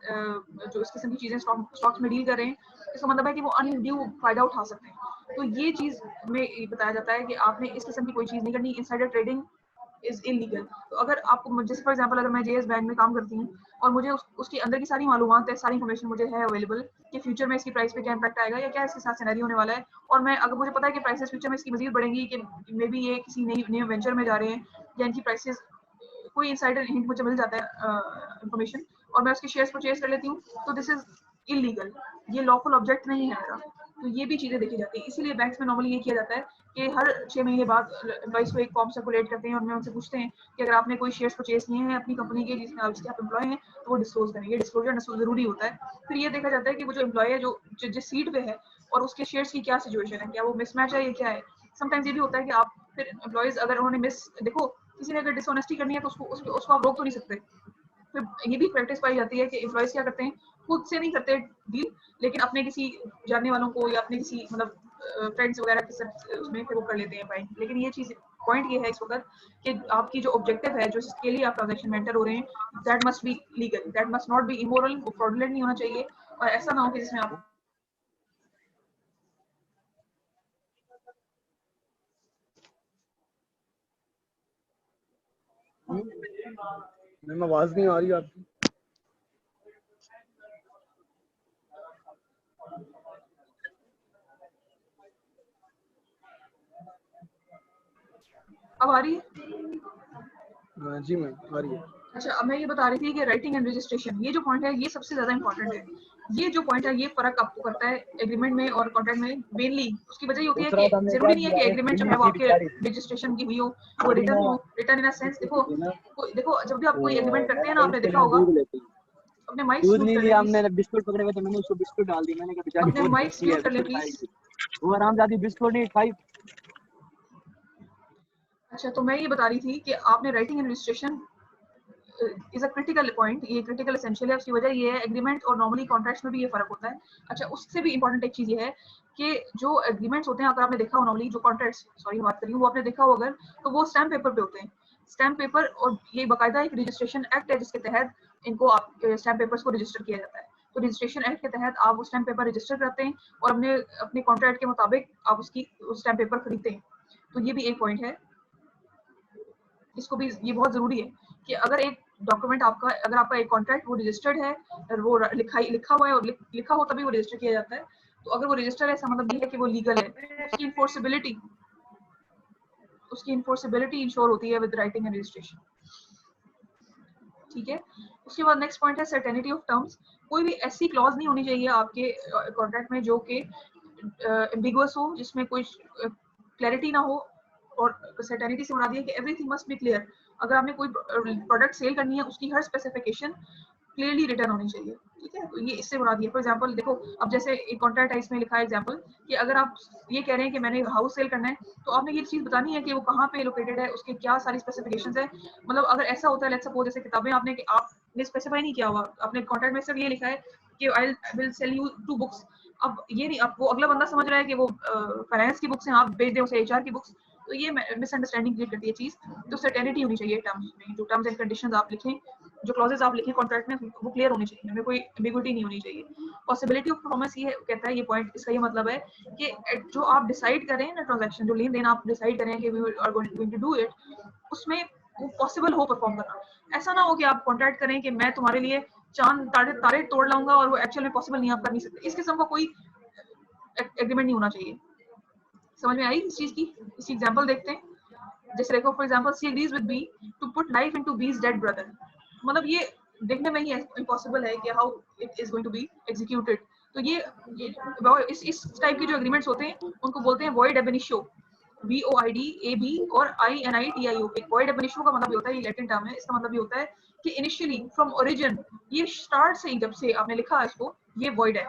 जो इस किस्म की चीजें स्टॉक्स में डील कर रहे हैं, इसका मतलब है कि वो अनड्यू फायदा उठा सकते हैं। तो ये चीज में बताया जाता है कि आपने इस किस्म की कोई चीज नहीं करनी। Insider trading is illegal. तो अगर आपको, जैसे फॉर एग्जांपल अगर मैं जेएस बैंक में काम करती हूँ और मुझे उसके अंदर की सारी मालूमात है, सारी इन्फॉर्मेशन मुझे है अवेलेबल कि फ्यूचर में इसकी प्राइस पे क्या इम्पैक्ट आएगा या क्या इसके साथ सिनेरियो होने वाला है, और मैं अगर मुझे पता है कि प्राइसेस फ्यूचर में इसकी मजीद बढ़ेंगी, कि मे बी ये किसी नई वेंचर में जा रहे हैं या इनकी प्राइसेस, कोई इनसाइडर हिंट मुझे मिल जाता है इन्फॉर्मेशन, और मैं उसके शेयर्स परचेज कर लेती हूँ, तो दिस इज इलीगल, ये लॉफुल ऑब्जेक्ट नहीं है मेरा। तो ये भी चीजें देखी जाती है। इसीलिए बैंक्स में नॉर्मली ये किया जाता है कि हर 6 महीने बाद एम्प्लॉइज को एक फॉर्म सर्कुलेट करते हैं और मैं उनसे पूछते हैं कि अगर आपने कोई शेयर्स परचेज किए हैं अपनी कंपनी के जिसमें आप एम्प्लॉय हैं, तो वो डिस्क्लोज करें। ये डिस्क्लोजर जरूरी होता है। फिर ये देखा जाता है कि वो जो एम्प्लॉय है जो जिस सीट पे है और उसके शेयर्स की क्या सिचुएशन है, क्या वो मिसमैच है, ये क्या है। समटाइम्स ये भी होता है कि आप फिर एम्प्लॉयज अगर उन्होंने देखो किसी ने अगर डिसऑनेस्टी करनी है तो उसको आप रोक तो नहीं सकते। फिर ये भी प्रैक्टिस पाई जाती है कि एम्प्लॉयज क्या करते हैं, खुद से नहीं करते डील, लेकिन अपने किसी जानने वालों को या अपने किसी मतलब फ्रेंड्स वगैरह के साथ उसमें फिर वो कर लेते हैं बाइंग। लेकिन ये चीज पॉइंट ये है इस वक्त कि आपकी जो ऑब्जेक्टिव है, जो इसके लिए आप ट्रांजैक्शन में एंटर हो रहे हैं, that must be legal, that must not be immoral, fraudulent नहीं होना चाहिए, और ऐसा ना हो कि जिसमें आप मैम आवाज नहीं आ रही आपकी। अब आ रही है? जी मैम आ रही है। अच्छा, अब मैं ये बता रही थी कि राइटिंग एंड रजिस्ट्रेशन, ये जो पॉइंट है ये सबसे ज्यादा इंपॉर्टेंट है। ये जो पॉइंट है ये फर्क आपको करता है एग्रीमेंट में और कॉन्ट्रैक्ट में। मेनली उसकी वजह ये होती है कि जरूरी नहीं है कि एग्रीमेंट जो है वो आपके रजिस्ट्रेशन की हुई हो, वो रिटर्न हो। रिटर्न इन अ सेंस, देखो जब भी आप कोई एग्रीमेंट करते हैं ना, आपने देखा होगा, अपने माइक दूध म्यूट नहीं कर लिया लें हमने, प्लीज, बिस्कुट पकड़े हुए थे, मैंने उसको बिस्कुट डाल दी। मैंने कहा बेचारी अपने बहुत माइक भूखी है, म्यूट कर लें बिस्कुट प्लीज। खाएगी। वो आरामजादी बिस्कुट नहीं खाई। अच्छा, तो मैं ये बता रही थी कि आपने writing and registration is a critical point, ये क्रिटिकल एसेंशियल है। उसकी वजह ये है एग्रीमेंट और नॉर्मली कॉन्ट्रैक्ट्स में भी ये फर्क होता है। अच्छा, उससे भी इंपॉर्टेंट एक चीज ये है कि जो एग्रीमेंट्स होते हैं, अगर आपने देखा हो नॉर्मली जो कॉन्ट्रैक्ट्स, सॉरी बात कर रही हूँ, वो आपने देखा हो अगर, तो वो स्टैम्प पेपर पे होते हैं। स्टैम्प पेपर, और ये बाकायदा एक रजिस्ट्रेशन एक्ट है जिसके तहत इनको आप स्टैम्प पेपर्स को रजिस्टर किया जाता है। तो रजिस्ट्रेशन एक्ट के तहत आप वो स्टैम्प पेपर रजिस्टर करते हैं और अपने अपने कॉन्ट्रैक्ट के मुताबिक आप उसकी स्टैम्प पेपर खरीदते हैं। तो ये भी एक पॉइंट है, इसको भी, ये बहुत जरूरी है कि अगर एक डॉक्यूमेंट आपका, अगर आपका एक कॉन्ट्रैक्ट वो रजिस्टर्ड है, वो लिखा हुआ है और लिखा हो तभी वो रजिस्टर किया जाता है। तो अगर वो रजिस्टर है, इसका मतलब ये है कि वो लीगल है। उसकी इन्फोर्सेबिलिटी इंश्योर होती है विद राइटिंग एंड रजिस्ट्रेशन। ठीक है। उसके बाद नेक्स्ट पॉइंट है सर्टेनिटी ऑफ टर्म्स। कोई भी ऐसी क्लॉज नहीं होनी चाहिए आपके कॉन्ट्रैक्ट में जो कि एम्बिगुअस हो, जिसमें कोई क्लैरिटी ना हो। और सर्टेनिटी से मुराद है कि एवरीथिंग मस्ट बी क्लियर। अगर आपने कोई प्रोडक्ट सेल करनी है, उसकी हर स्पेसिफिकेशन क्लियरली रिटर्न होनी चाहिए। ठीक है, तो ये इससे मुराद है। फॉर एग्जांपल देखो, अब जैसे एक कॉन्ट्रैक्ट है, इसमें लिखा है एग्जांपल कि अगर आप ये कह रहे हैं कि मैंने हाउस सेल करना है, तो आपने ये चीज बतानी है कि वो कहाँ पे लोकेटेड है, उसके क्या सारी स्पेसिफिकेशंस है। मतलब अगर ऐसा होता है, लेट्स सपोज जैसे किताबें आपने स्पेसिफाई नहीं किया हुआ, आपने कॉन्ट्रैक्ट में सिर्फ ये लिखा है कि I will sell you 2 books. अब ये नहीं, अब वो अगला बंदा समझ रहा है कि वो फाइनेंस की बुक्स हैं, आप बेच दें उसे एचआर की बुक्स, तो ये मिसअंडरस्टैंडिंग क्रिएट करती है चीज। तो सर्टेनिटी होनी चाहिए टर्म्स में, जो टर्म्स एंड कंडीशंस आप लिखें, जो क्लॉजेस आप लिखें कॉन्ट्रैक्ट में, वो क्लियर होनी चाहिए, हमें कोई एम्बिग्युइटी नहीं होनी चाहिए। पॉसिबिलिटी ऑफ परफॉर्मेंस ये कहता है, ये पॉइंट, इसका ये मतलब है कि जो आप डिसाइड करें ना, ट्रांजैक्शन जो लेन देन आप डिसाइड करें कि we are going to do it, उसमें वो पॉसिबल हो परफॉर्म करना। ऐसा ना हो कि आप कॉन्ट्रैक्ट करें कि मैं तुम्हारे लिए चांद तारे तोड़ लाऊंगा और वो एक्चुअल में पॉसिबल नहीं, आप कर नहीं सकते। इस किस्म का कोई एग्रीमेंट नहीं होना चाहिए। समझ में आई इस चीज की? इसी एग्जांपल देखते हैं। जैसे देखो, for example C agrees with B to put life into these dead brother. मतलब ये देखने में ही इम्पॉसिबल है कि how it is going to be executed. तो ये इस टाइप के जो एग्रीमेंट्स होते हैं उनको बोलते हैं वॉइड एब इनिशियो, VOID AB और INITIO। वॉइड एब इनिशियो का मतलब ये होता है, ये लैटिन टर्म है, इसका मतलब ये होता है कि इनिशियली फ्रॉम ओरिजिन, ये स्टार्ट से ही जब से आपने लिखा है इसको, ये वॉइड है।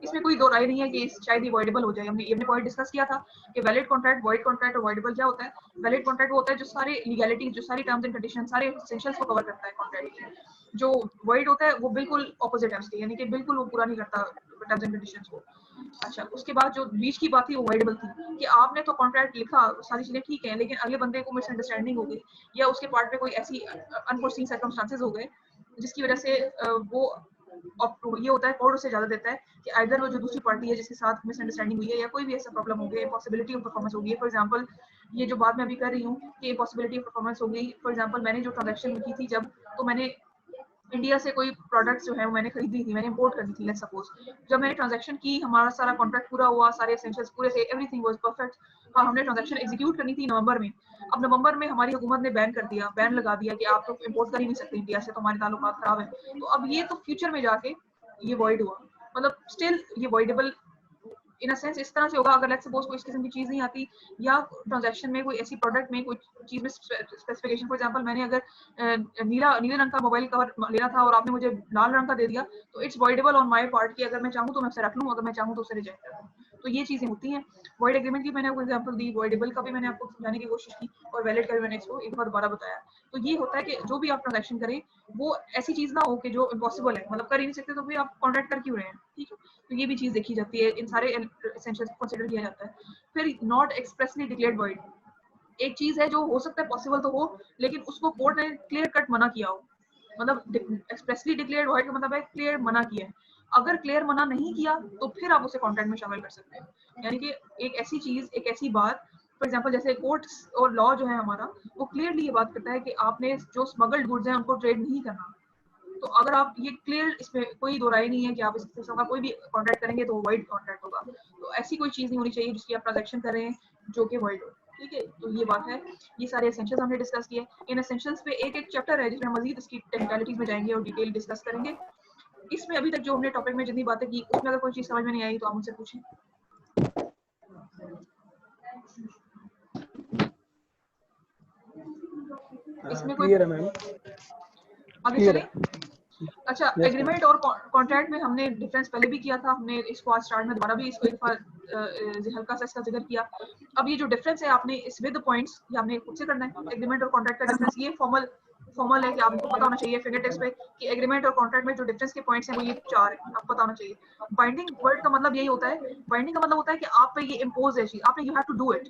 इसमें कोई दो राय नहीं है कि शायद ये वॉइडेबल हो जाए। हमने पॉइंट डिस्कस किया था कि वैलिड कॉन्ट्रैक्ट, वॉइड कॉन्ट्रैक्ट और वॉइडेबल क्या होता है। वैलिड कॉन्ट्रैक्ट वो होता है जो सारे लीगैलिटी, जो सारी टर्म्स एंड कंडीशन, सारे एसेंशियल्स को कवर करता है कॉन्ट्रैक्ट की। जो वॉइड होता है वो बिल्कुल ऑपोजिट है उसके, यानी कि बिल्कुल वो पूरा नहीं करता टर्म्स एंड कंडीशंस को। अच्छा, उसके बाद जो बीच की बात थी वो वॉइडेबल थी कि आपने तो कॉन्ट्रैक्ट लिखा, सारी चीजें ठीक है, लेकिन अगले बंदे को मिसअंडरस्टैंडिंग हो गई या उसके पार्ट में कोई ऐसी अनफोर्सीन सर्कमस्टांसेस हो गए जिसकी वजह से वो ये होता है, कोर्ट उसे इजाजत देता है कि आइदर वो जो दूसरी पार्टी है जिसके साथ मिसअंडरस्टैंडिंग हुई है या कोई भी ऐसा प्रॉब्लम हो गया, पॉसिबिलिटी ऑफ परफॉर्मेंस हो गई है। फॉर एग्जांपल ये जो बात मैं अभी कर रही हूँ कि पॉसिबिलिटी ऑफ परफॉर्मेंस हो गई। फॉर एग्जांपल मैंने जो ट्रांजैक्शन की थी जब, तो मैंने इंडिया से कोई प्रोडक्ट्स जो है वो मैंने खरीदी थी, मैंने इंपोर्ट करी थी, लेट्स सपोज। जब मैंने ट्रांजैक्शन की, हमारा सारा कॉन्ट्रैक्ट पूरा हुआ, सारे एसेंशियल्स पूरे थे, एवरीथिंग वाज परफेक्ट, और हमने ट्रांजैक्शन एग्जीक्यूट करनी थी नवंबर में। अब नवंबर में हमारी हुकूमत ने बैन कर दिया, बैन लगा दिया कि आप तो इंपोर्ट कर ही नहीं सकते इंडिया से, तो हमारे ताल्लुकात खराब है। तो अब ये तो फ्यूचर में जाके ये वॉइड हुआ, मतलब स्टिल ये वॉइडेबल इन अ सेंस इस तरह से होगा अगर लेट्स सपोज कोई इस किस्म की चीज नहीं आती, या ट्रांजैक्शन में कोई ऐसी प्रोडक्ट में कोई चीज में स्पेसिफिकेशन, फॉर एग्जांपल मैंने अगर नीले रंग का मोबाइल कवर लेना था और आपने मुझे लाल रंग का दे दिया, तो it's voidable on my part कि अगर मैं चाहूँ तो मैं उसे रख लूँ, अगर मैं चाहूँ तो उसे रिजेक्ट कर दूँ। तो ये चीजें होती हैं। वॉइड एग्रीमेंट की मैंने आपको एग्जांपल दी, वॉइडेबल का भी मैंने आपको समझाने की कोशिश की, और वैलिड का भी मैंने इसको एक बार दोबारा बताया। तो ये होता है कि जो भी आप ट्रांजैक्शन करें वो ऐसी चीज ना हो कि जो इम्पॉसिबल है, मतलब कर ही नहीं सकते, तो फिर आप कॉन्ट्रैक्ट कर क्यों रहे हैं, ठीक है। तो ये भी चीज देखी जाती है, इन सारे एसेंशियल्स को कंसीडर किया जाता है। फिर नॉट एक्सप्रेसली डिक्लेयर्ड वॉइड, एक चीज है जो हो सकता है पॉसिबल तो हो, लेकिन उसको कोर्ट ने क्लियर कट मना किया हो, मतलब एक्सप्रेसली डिक्लेयर्ड वॉइड का मतलब है क्लियर मना किया है। अगर क्लियर मना नहीं किया तो फिर आप उसे कॉन्ट्रैक्ट में शामिल कर सकते हैं। यानी कि एक ऐसी चीज, एक ऐसी बात, फॉर एग्जांपल जैसे कोर्ट और लॉ जो है हमारा, वो क्लियरली ये बात करता है कि आपने जो स्मगल्ड गुड्स हैं उनको ट्रेड नहीं करना। तो अगर आप ये क्लियर, इसमें कोई दो राय नहीं है कि आप इस किस्म का कोई भी कॉन्ट्रैक्ट करेंगे तो वाइड कॉन्ट्रैक्ट होगा। तो ऐसी कोई चीज नहीं होनी चाहिए जिसकी आप ट्रांजैक्शन करें जो कि वाइड हो, ठीक है। तो ये बात है, ये सारे एसेंशियल्स हमने डिस्कस किए। इन एसेंशियल्स पे एक एक चैप्टर है जिसमें मजीद इसकी टेक्निकलिटीज में जाएंगे और डिटेल डिस्कस करेंगे। इसमें अभी तक जो हमने टॉपिक में जितनी बातें की, उसमें अगर कोई चीज समझ में नहीं आई तो आप मुझसे पूछें। इसमें कोई क्लियर है मैम, आगे क्लियर चले। है। अच्छा, यस मैम। एग्रीमेंट और कॉन्ट्रैक्ट में हमने डिफरेंस पहले भी किया था, हमने इसको आज स्टार्ट में दोबारा भी इसको एक बार हल्का सा इसका जिक्र किया। अब ये जो डिफरेंस है आपने इस विद पॉइंट्स, ये आपने खुद से करना है। एग्रीमेंट और कॉन्ट्रैक्ट का डिफरेंस ये फॉर्मल है कि आपको पता होना चाहिए फिंगर टिप्स पे कि एग्रीमेंट और कॉन्ट्रैक्ट में जो डिफरेंस के पॉइंट्स हैं वो ये 4 हैं, आपको पता होना चाहिए। बाइंडिंग वर्ड का मतलब यही होता है, बाइंडिंग का मतलब होता है कि आप पे ये इम्पोज है चीज, आपने you have to do it.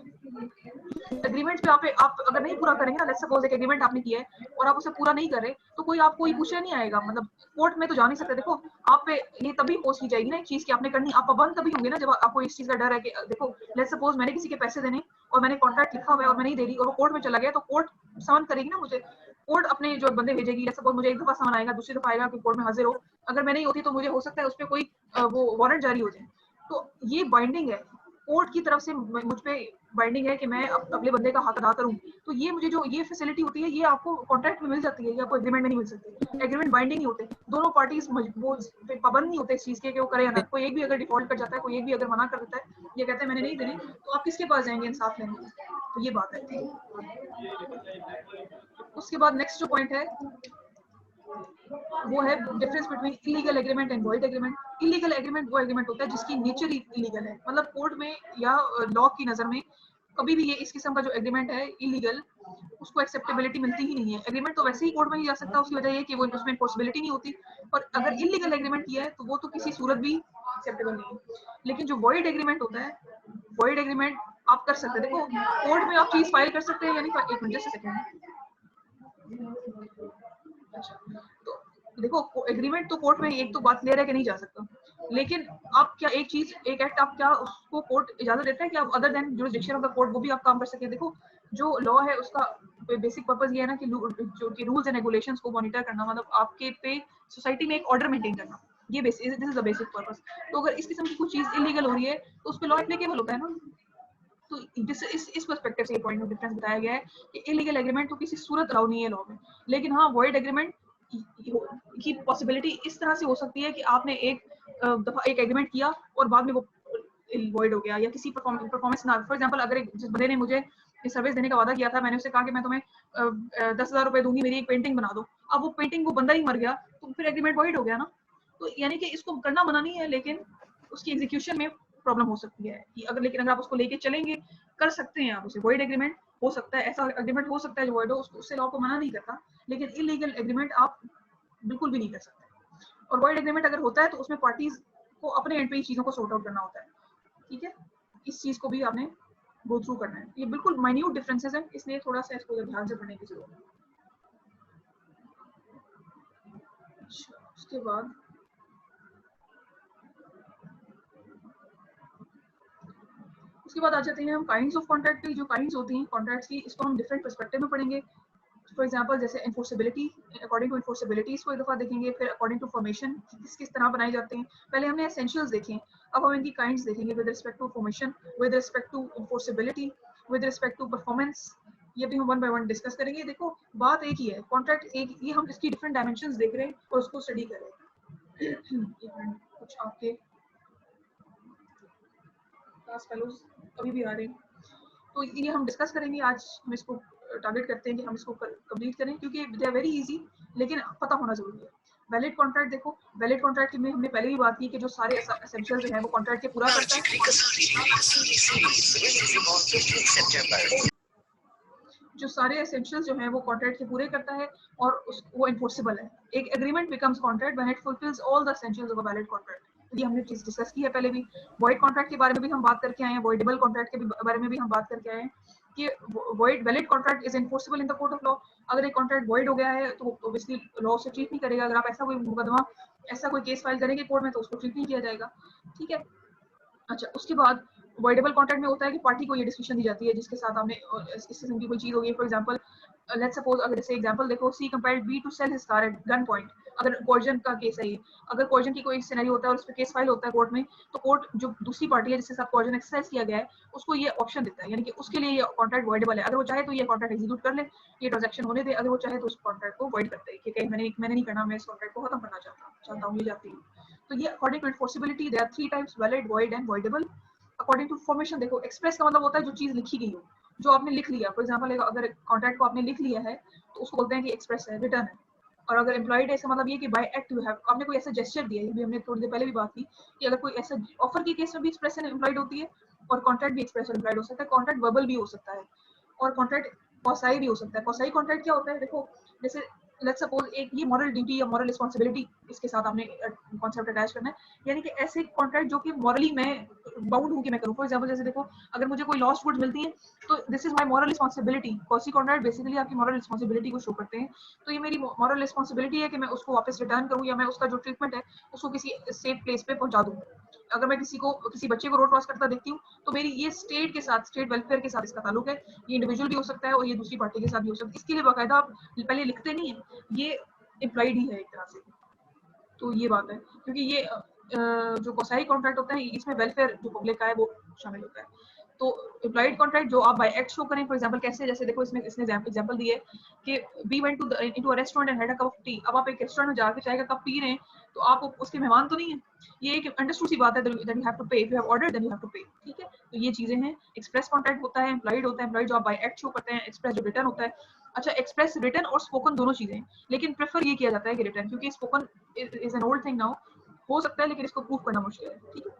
Agreement पे आप अगर नहीं पूरा करेंगे ना, लेट्स सपोज एक एग्रीमेंट आपने किया है और आप उसे पूरा नहीं कर रहे, तो कोई आपको ये पूछने नहीं आएगा, मतलब कोर्ट में तो जा नहीं सकते। देखो आप पे ये तभी पोस्ट की जाएगी ना एक चीज की आपने करनी, आप पाबंद तभी होंगे ना जब आपको इस चीज का डर है कि देखो लेट्स सपोज मैंने किसी के पैसे देने और मैंने कॉन्ट्रैक्ट लिखा हुआ है और मैं नहीं दे रही और वो कोर्ट में चला गया, तो कोर्ट समन करेगी ना मुझे। कोर्ट अपने जो बंदे भेजेगी, लेट्स सपोज मुझे एक दफा समन आएगा, दूसरी दफा आएगा कि कोर्ट में हाजिर हो, अगर मैं नहीं होती तो मुझे हो सकता है उस पर कोई वो वारंट जारी हो जाए। तो ये बाइंडिंग है, कोर्ट की तरफ से मुझ पे बाइंडिंग है कि मैं अगले बंदे का हक अदा करूं। तो ये मुझे जो ये फैसिलिटी होती है ये आपको कॉन्ट्रैक्ट में मिल जाती है, ये आपको एग्रीमेंट में नहीं मिल सकती। एग्रीमेंट बाइंडिंग नहीं होते, दोनों पार्टीज वो पाबंद नहीं होते इस चीज के कि वो करे या ना। कोई एक भी अगर डिफॉल्ट कर जाता है, कोई एक भी अगर मना कर देता है, ये कहते हैं मैंने नहीं देनी, तो आप किसके पास जाएंगे इंसाफ लेने। तो ये बात है। उसके बाद नेक्स्ट जो पॉइंट है वो है difference between illegal agreement and void agreement. Illegal agreement वो एग्रीमेंट होता है जिसकी नेचर ही इलीगल है, मतलब कोर्ट में या लॉ की नजर में कभी भी ये इस किस्म का जो एग्रीमेंट है इलीगल, उसको एक्सेप्टेबिलिटी मिलती ही नहीं है। एग्रीमेंट तो वैसे ही कोर्ट में नहीं जा सकता, उसकी वजह ये कि वो उसमें पॉसिबिलिटी नहीं होती, और अगर इलीगल एग्रीमेंट किया है तो वो तो किसी सूरत भी एक्सेप्टेबल नहीं है। लेकिन जो वॉइड एग्रीमेंट होता है, वॉइड एग्रीमेंट आप कर सकते हैं। देखो कोर्ट में आप चीज फाइल कर सकते हैं, यानी एक मिनट जस्ट सेकंड। तो देखो एग्रीमेंट तो कोर्ट में एक तो बात क्लियर है कि नहीं जा सकता, लेकिन आप क्या एक चीज, एक एक्ट आप क्या उसको कोर्ट इजाजत देता है कि आप other than jurisdiction of the court वो भी आप काम कर सके। देखो जो लॉ है उसका बेसिक पर्पस ये है ना कि जो कि रूल्स एंड रेगुलेशंस को मॉनिटर करना, मतलब आपके पे सोसाइटी में एक ऑर्डर मेंटेन करना, ये this is the basic purpose. तो अगर इस किस्म की कुछ चीज इलीगल हो रही है तो उस पर लॉ एप्लीकेबल होता है ना। तो इस पर्सपेक्टिव से ये पॉइंट ऑफ डिफरेंस बताया गया है कि इलीगल एग्रीमेंट तो किसी सूरत अलाउ नहीं है लॉ में, लेकिन हाँ वॉइड एग्रीमेंट की पॉसिबिलिटी इस तरह से हो सकती है कि आपने एक दफा एक एग्रीमेंट किया और बाद में वो वॉइड हो गया, या किसी परफॉर्मेंस ना, फॉर एग्जांपल अगर जिस बंदे ने मुझे सर्विस देने का वादा किया था, मैंने उससे कहा कि मैं तुम्हें 10,000 रुपए दूंगी, मेरी एक पेंटिंग बना दो, अब वो पेंटिंग वो बंदा ही मर गया, तो फिर एग्रीमेंट वॉइड हो गया ना। तो यानी कि इसको करना मना नहीं है, लेकिन उसकी एग्जीक्यूशन में प्रॉब्लम हो सकती है कि अगर लेकिन अगर आप उसको लेके चलेंगे, कर सकते हैं आप उसे। वॉइड एग्रीमेंट हो सकता है, ऐसा एग्रीमेंट हो सकता है जो वॉइड हो, उससे लॉ को मना नहीं करता, लेकिन इलीगल एग्रीमेंट आप बिल्कुल भी नहीं कर सकते। और वॉइड एग्रीमेंट अगर होता है तो उसमें पार्टीज को अपने एंड पे चीज़ों को सॉर्ट आउट करना होता है, ठीक है। इस चीज़ को भी आपने गो थ्रू करना है। ये बिल्कुल माइन्यूट डिफरेंसेस हैं, इसलिए थोड़ा सा इसको ध्यान से पढ़ने की जरूरत है। अच्छा, उसके बाद आ जाते हैं हम काइंड्स ऑफ कॉन्ट्रैक्ट पे। जो काइंड्स होती हैं कॉन्ट्रैक्ट्स की, इसको हम डिफरेंट पर्सपेक्टिव में पढ़ेंगे। फॉर एग्जांपल जैसे एनफोर्सेबिलिटी, अकॉर्डिंग टू एनफोर्सेबिलिटी इसको एक दफा देखेंगे, फिर अकॉर्डिंग टू फॉर्मेशन किस किस तरह बनाए जाते हैं। पहले हमने एसेंशियल्स देखे, अब हम इनकी काइंड्स देखेंगे with respect to formation, with respect to enforceability, with respect to performance. ये भी हम वन बाय वन डिस्कस करेंगे। देखो बात एक ही है, कॉन्ट्रैक्ट एक, ये हम इसकी डिफरेंट डायमेंशंस देख रहे हैं और उसको स्टडी कर रहे हैं। एक मिनट, कुछ आपके क्लास फेलोज अभी भी आ रहे हैं, तो ये हम डिस्कस करेंगे आज। हम इसको टारगेट करते हैं कि हम इसको कंप्लीट करें, क्योंकि दे आर वेरी इजी, लेकिन पता होना जरूरी है। वैलिड कॉन्ट्रैक्ट देखो, वैलिड कॉन्ट्रैक्ट में हमने पहले भी बात की कि जो सारे एसेंशियल्स हैं वो कॉन्ट्रैक्ट के पूरा करता है। जो सारे एसेंशियल्स जो हैं वो कॉन्ट्रैक्ट के पूरे करता है और वो एनफोर्सेबल है। एक agreement becomes contract when it fulfils all the essentials of a valid contract. ये हमने चीज डिस्कस की है पहले भी। वॉइड कॉन्ट्रैक्ट के बारे में भी हम बात करके आए हैं, वॉइडेबल कॉन्ट्रैक्ट के बारे में भी हम बात करके आए हैं कि void valid contract is enforceable in the court of law. अगर एक कॉन्ट्रैक्ट वॉइड हो गया है तो ऑब्वियसली लॉ से ट्रीट नहीं करेगा। अगर आप ऐसा कोई मुकदमा, ऐसा कोई केस फाइल करेंगे कोर्ट में तो उसको ट्रीट नहीं किया जाएगा, ठीक है। अच्छा, उसके बाद वॉइडेबल कॉन्ट्रैक्ट में होता है कि पार्टी को ये डिस्कशन दी जाती है जिसके साथ आपने इस किस्म की कोई चीज होगी। फॉर एग्जांपल लेट्स सपोज, अगर जैसे एग्जांपल देखो, C compelled B to sell his car at gun point. अगर कोर्जन का केस है ये, अगर कोर्जन की कोई सिनेरियो होता है और उस पर केस फाइल होता है कोर्ट में, तो कोर्ट जो दूसरी पार्टी है जिसके साथ कोर्जन एक्सरसाइज किया गया है उसको ये ऑप्शन देता है, यानी कि उसके लिए ये कॉन्ट्रैक्ट वॉइडेबल है। अगर वो चाहे तो ये कॉन्ट्रैक्ट एग्जीक्यूट कर ले, ये ट्रांजैक्शन होने दे। अगर वो चाहे तो उस कॉन्ट्रैक्ट को वॉइड करते हैं कि मैंने नहीं करना, मैं इस कॉन्ट्रैक्ट को खत्म करना चाहता हूँ, ये जाती हूँ। तो ये according to enforceability there are 3 types, valid, void and voidable. According to formation देखो, एक्सप्रेस का मतलब होता है जो चीज लिखी गई हो, जो आपने लिख लिया। फॉर एग्जांपल अगर कॉन्ट्रैक्ट को आपने लिख लिया है तो उसको बोलते हैं कि एक्सप्रेस है, रिटर्न है। और अगर एम्प्लॉयड है, इसका मतलब ये कि बाय एक्ट यू हैव, आपने कोई ऐसा जेस्चर दिया है। ये भी हमने थोड़ी देर पहले भी बात की कि अगर कोई ऐसा ऑफर के केस में भी एक्सप्रेस एम्प्लॉयड होती है और कॉन्ट्रैक्ट भी एक्सप्रेस एम्प्लॉयड हो सकता है। कॉन्ट्रैक्ट वर्बल भी हो सकता है और कॉन्ट्रैक्ट कॉसाई भी हो सकता है। कॉसाई कॉन्ट्रैक्ट क्या होता है, देखो जैसे लेट्स सपोज एक ये मॉरल ड्यूटी या मॉरल रिस्पांसिबिलिटी इसके साथ आपने कॉन्सेप्ट अटैच करना है, यानी कि ऐसे कॉन्ट्रैक्ट जो कि मॉरली मैं बाउंड हूं कि मैं करूं। फॉर एग्जांपल जैसे देखो, अगर मुझे कोई लॉस्ट गुड्स मिलती है तो this is my moral responsibility. Quasi contract basically आपकी मॉरल रिस्पांसिबिलिटी को शो करते हैं। तो ये मेरी मॉरल रिस्पांसिबिलिटी है कि मैं उसको वापस रिटर्न करूं या मैं उसका जो ट्रीटमेंट है उसको किसी सेफ प्लेस पे पहुंचा दूं। अगर मैं किसी बच्चे को रोड क्रॉस करता देखती हूँ तो मेरी ये स्टेट के साथ, स्टेट वेलफेयर के साथ इसका ताल्लुक है। ये इंडिविजुअल भी हो सकता है और ये दूसरी पार्टी के साथ भी हो सकता है। इसके लिए बाकायदा आप पहले लिखते नहीं है, ये इम्प्लॉइड ही है एक तरह से। तो ये बात है, क्योंकि ये जो कोसाई कॉन्ट्रैक्ट होता है इसमें वेलफेयर जो पब्लिक का है वो शामिल होता है। तो एम्प्लॉयड कॉन्ट्रैक्ट जो आप बाय एक्ट शो करें, फॉर एग्जांपल कैसे, जैसे देखो इसने एग्जांपल दी है कि we went into a restaurant and had a cup of tea. अब आप एक रेस्टोरेंट में जाकर चाय का कप पी रहे हैं तो आप उसके मेहमान तो नहीं है। ये एक अंडरस्टूड सी बात है, that you have to pay, if you have ordered then you have to pay, ठीक है। तो ये चीजें हैं। एक्सप्रेस कॉन्ट्रैक्ट होता है, एम्प्लॉयड होता है, एम्प्लॉयड जो आप बाय एक्ट शो करते हैं, एक्सप्रेस जो रिटर्न होता है। अच्छा, एक्सप्रेस, रिटर्न और स्पोकन दोनों चीजें, लेकिन प्रेफर ये किया जाता है कि रिटर्न, क्योंकि spoken is an old thing now, हो सकता है लेकिन इसको प्रूव करना मुश्किल है, ठीक है।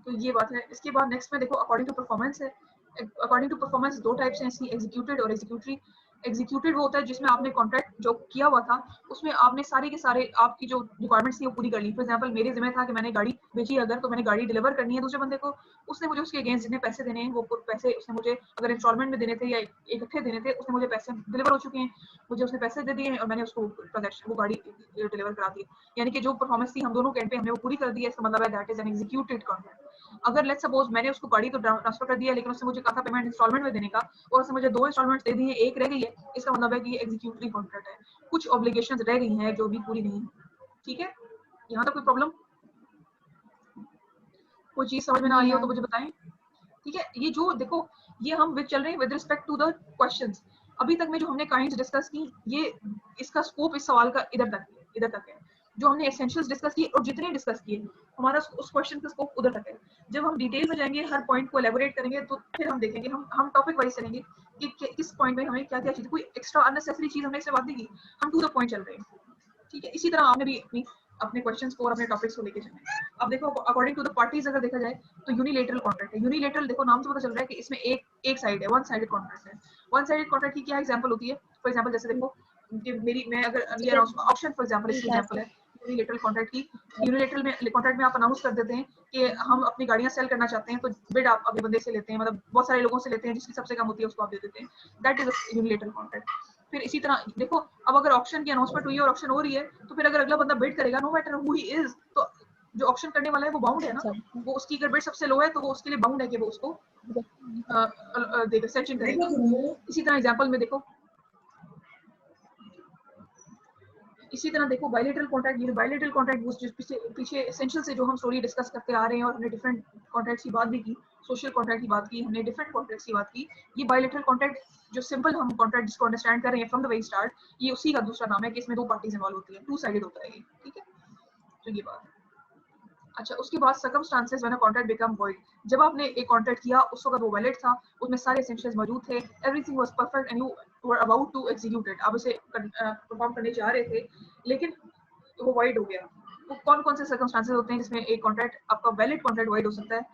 तो ये बात है। इसके बाद नेक्स्ट में देखो अकॉर्डिंग टू परफॉर्मेंस है। अकॉर्डिंग टू परफॉर्मेंस दो टाइप्स हैं इसकी, एग्जीक्यूटेड और एग्जीक्यूटरी। एग्जीक्यूटेड वो होता है जिसमें आपने कॉन्ट्रैक्ट जो किया हुआ था उसमें आपने सारे के सारे आपकी जो रिक्वायरमेंट्स थी वो पूरी कर ली। फॉर एग्जांपल मेरे जिम्मे था कि मैंने गाड़ी बेची अगर, तो मैंने गाड़ी डिलीवर करनी है दूसरे बंदे को, उसने मुझे उसके अगेंस्ट जितने पैसे देने हैं वो पैसे उसने मुझे अगर इंस्टॉलमेंट में देने थे या इकट्ठे देने थे, उसने मुझे पैसे डिलीवर हो चुके हैं, मुझे उसने पैसे दे दिए हैं और मैंने उसको ट्रांजैक्शन वो गाड़ी डिलीवर करा दी। यानी कि जो परफॉर्मेंस थी हम दोनों के एंड पे हमने वो पूरी कर दी है। इसका मतलब है that is an executed contract. अगर लेट्स सपोज मैंने उसको गाड़ी तो ट्रांसफर कर दिया लेकिन उसने मुझे कहा था पेमेंट इंस्टॉलमेंट में देने का और उसने मुझे 2 इंस्टॉलमेंट्स दे दिए, एक रह गई है, इसका मतलब है कि ये एग्जीक्यूटरी कॉन्ट्रैक्ट है। कुछ ऑब्लिगेशंस रह गई हैं जो भी पूरी नहीं है, ठीक है। यहाँ तक कोई प्रॉब्लम, कोई चीज समझ में ना आई हो तो मुझे बताएं, ठीक है। ये जो देखो, ये हम चल रहे हैं with respect to the questions. अभी तक में जो हमने काइंड्स डिस्कस की, ये इसका स्कोप इस सवाल का इधर तक है। जो हमने एसेंशियल्स डिस्कस किए और जितने डिस्कस किए, हमारा उस क्वेश्चन का स्कोप उधर तक है। जब हम डिटेल में जाएंगे, हर पॉइंट को एलेबोरेट करेंगे, तो फिर हम देखेंगे, हम टॉपिक वाइज चलेंगे कि किस पॉइंट में हमें क्या क्या चीज, कोई एक्स्ट्रा अननेसेसरी चीज हमने इससे बात नहीं की, हम टू द पॉइंट चल रहे हैं, ठीक है। इसी तरह आपने भी अपनी अपने क्वेश्चंस को और अपने टॉपिक्स को लेके चलें। अब देखो अकॉर्डिंग टू द पार्टीज अगर देखा जाए तो यूनिलेटरल कॉन्ट्रैक्ट है। यूनिलेटरल देखो नाम से पता चल रहा है कि इसमें एक साइड है, वन साइडेड कॉन्ट्रैक्ट है। वन साइडेड कॉन्ट्रैक्ट की क्या एग्जांपल होती है? फॉर एग्जांपल जैसे देखो कि मैं अगर ये ऑप्शन फॉर एग्जांपल इसकी एग्जांपल है यूनिलेटरल कॉन्ट्रैक्ट की। यूनिलेटरल में कॉन्ट्रैक्ट में आप अनाउंस कर देते हैं कि हम अपनी गाड़ियां सेल करना चाहते हैं, तो बिड आप अगले बंदे से लेते हैं, मतलब बहुत सारे लोगों से लेते हैं, जिसकी सबसे कम होती है उसको आप दे देते हैं। That is a unilateral contract. फिर इसी तरह देखो अब अगर ऑक्शन की अनाउंसमेंट हुई है और ऑक्शन हो रही है, तो फिर अगर अगला बंदा बिड करेगा, no matter who he is, तो जो ऑक्शन करने वाला है वो बाउंड है ना, वो उसकी अगर बिड सबसे लो है तो वो उसके लिए बाउंड है कि वो उसको देगा, सेंक्शन करेगा। इसी तरह एग्जांपल में देखो, इसी तरह देखो बायलैटरल कॉन्ट्रैक्ट, ये बायलैटरल कॉन्ट्रैक्ट वो पीछे एसेंशियल से जो हम स्टोरी डिस्कस करते आ रहे हैं, और हमने डिफरेंट कॉन्ट्रैक्ट्स की बात भी की, सोशल कॉन्ट्रैक्ट की बात की, हमने डिफरेंट कॉन्ट्रैक्ट्स की बात की। ये बायलैटरल कॉन्ट्रैक्ट जो सिंपल हम कॉन्ट्रैक्ट जिसको अंडरस्टैंड कर रहे हैं फ्रॉम द वेरी स्टार्ट, ये उसी का दूसरा नाम है कि इसमें दो पार्टीज इन्वॉल्व होती है, टू साइडेड होता है ये, ठीक है। तो ये बात। अच्छा, उसके बाद circumstances when a contract become void, जब आपने एक कॉन्ट्रैक्ट किया उस वक्त वो वैलिड था, उसमें सारे एसेंशियल्स मौजूद थे, everything was perfect and you were about to execute it, आप उसे परफॉर्म करने जा रहे थे, लेकिन वो वॉइड हो गया। तो कौन कौन से सर्कमस्टांसेस होते हैं जिसमें एक कॉन्ट्रैक्ट आपका वैलिड कॉन्ट्रैक्ट वॉइड हो सकता है?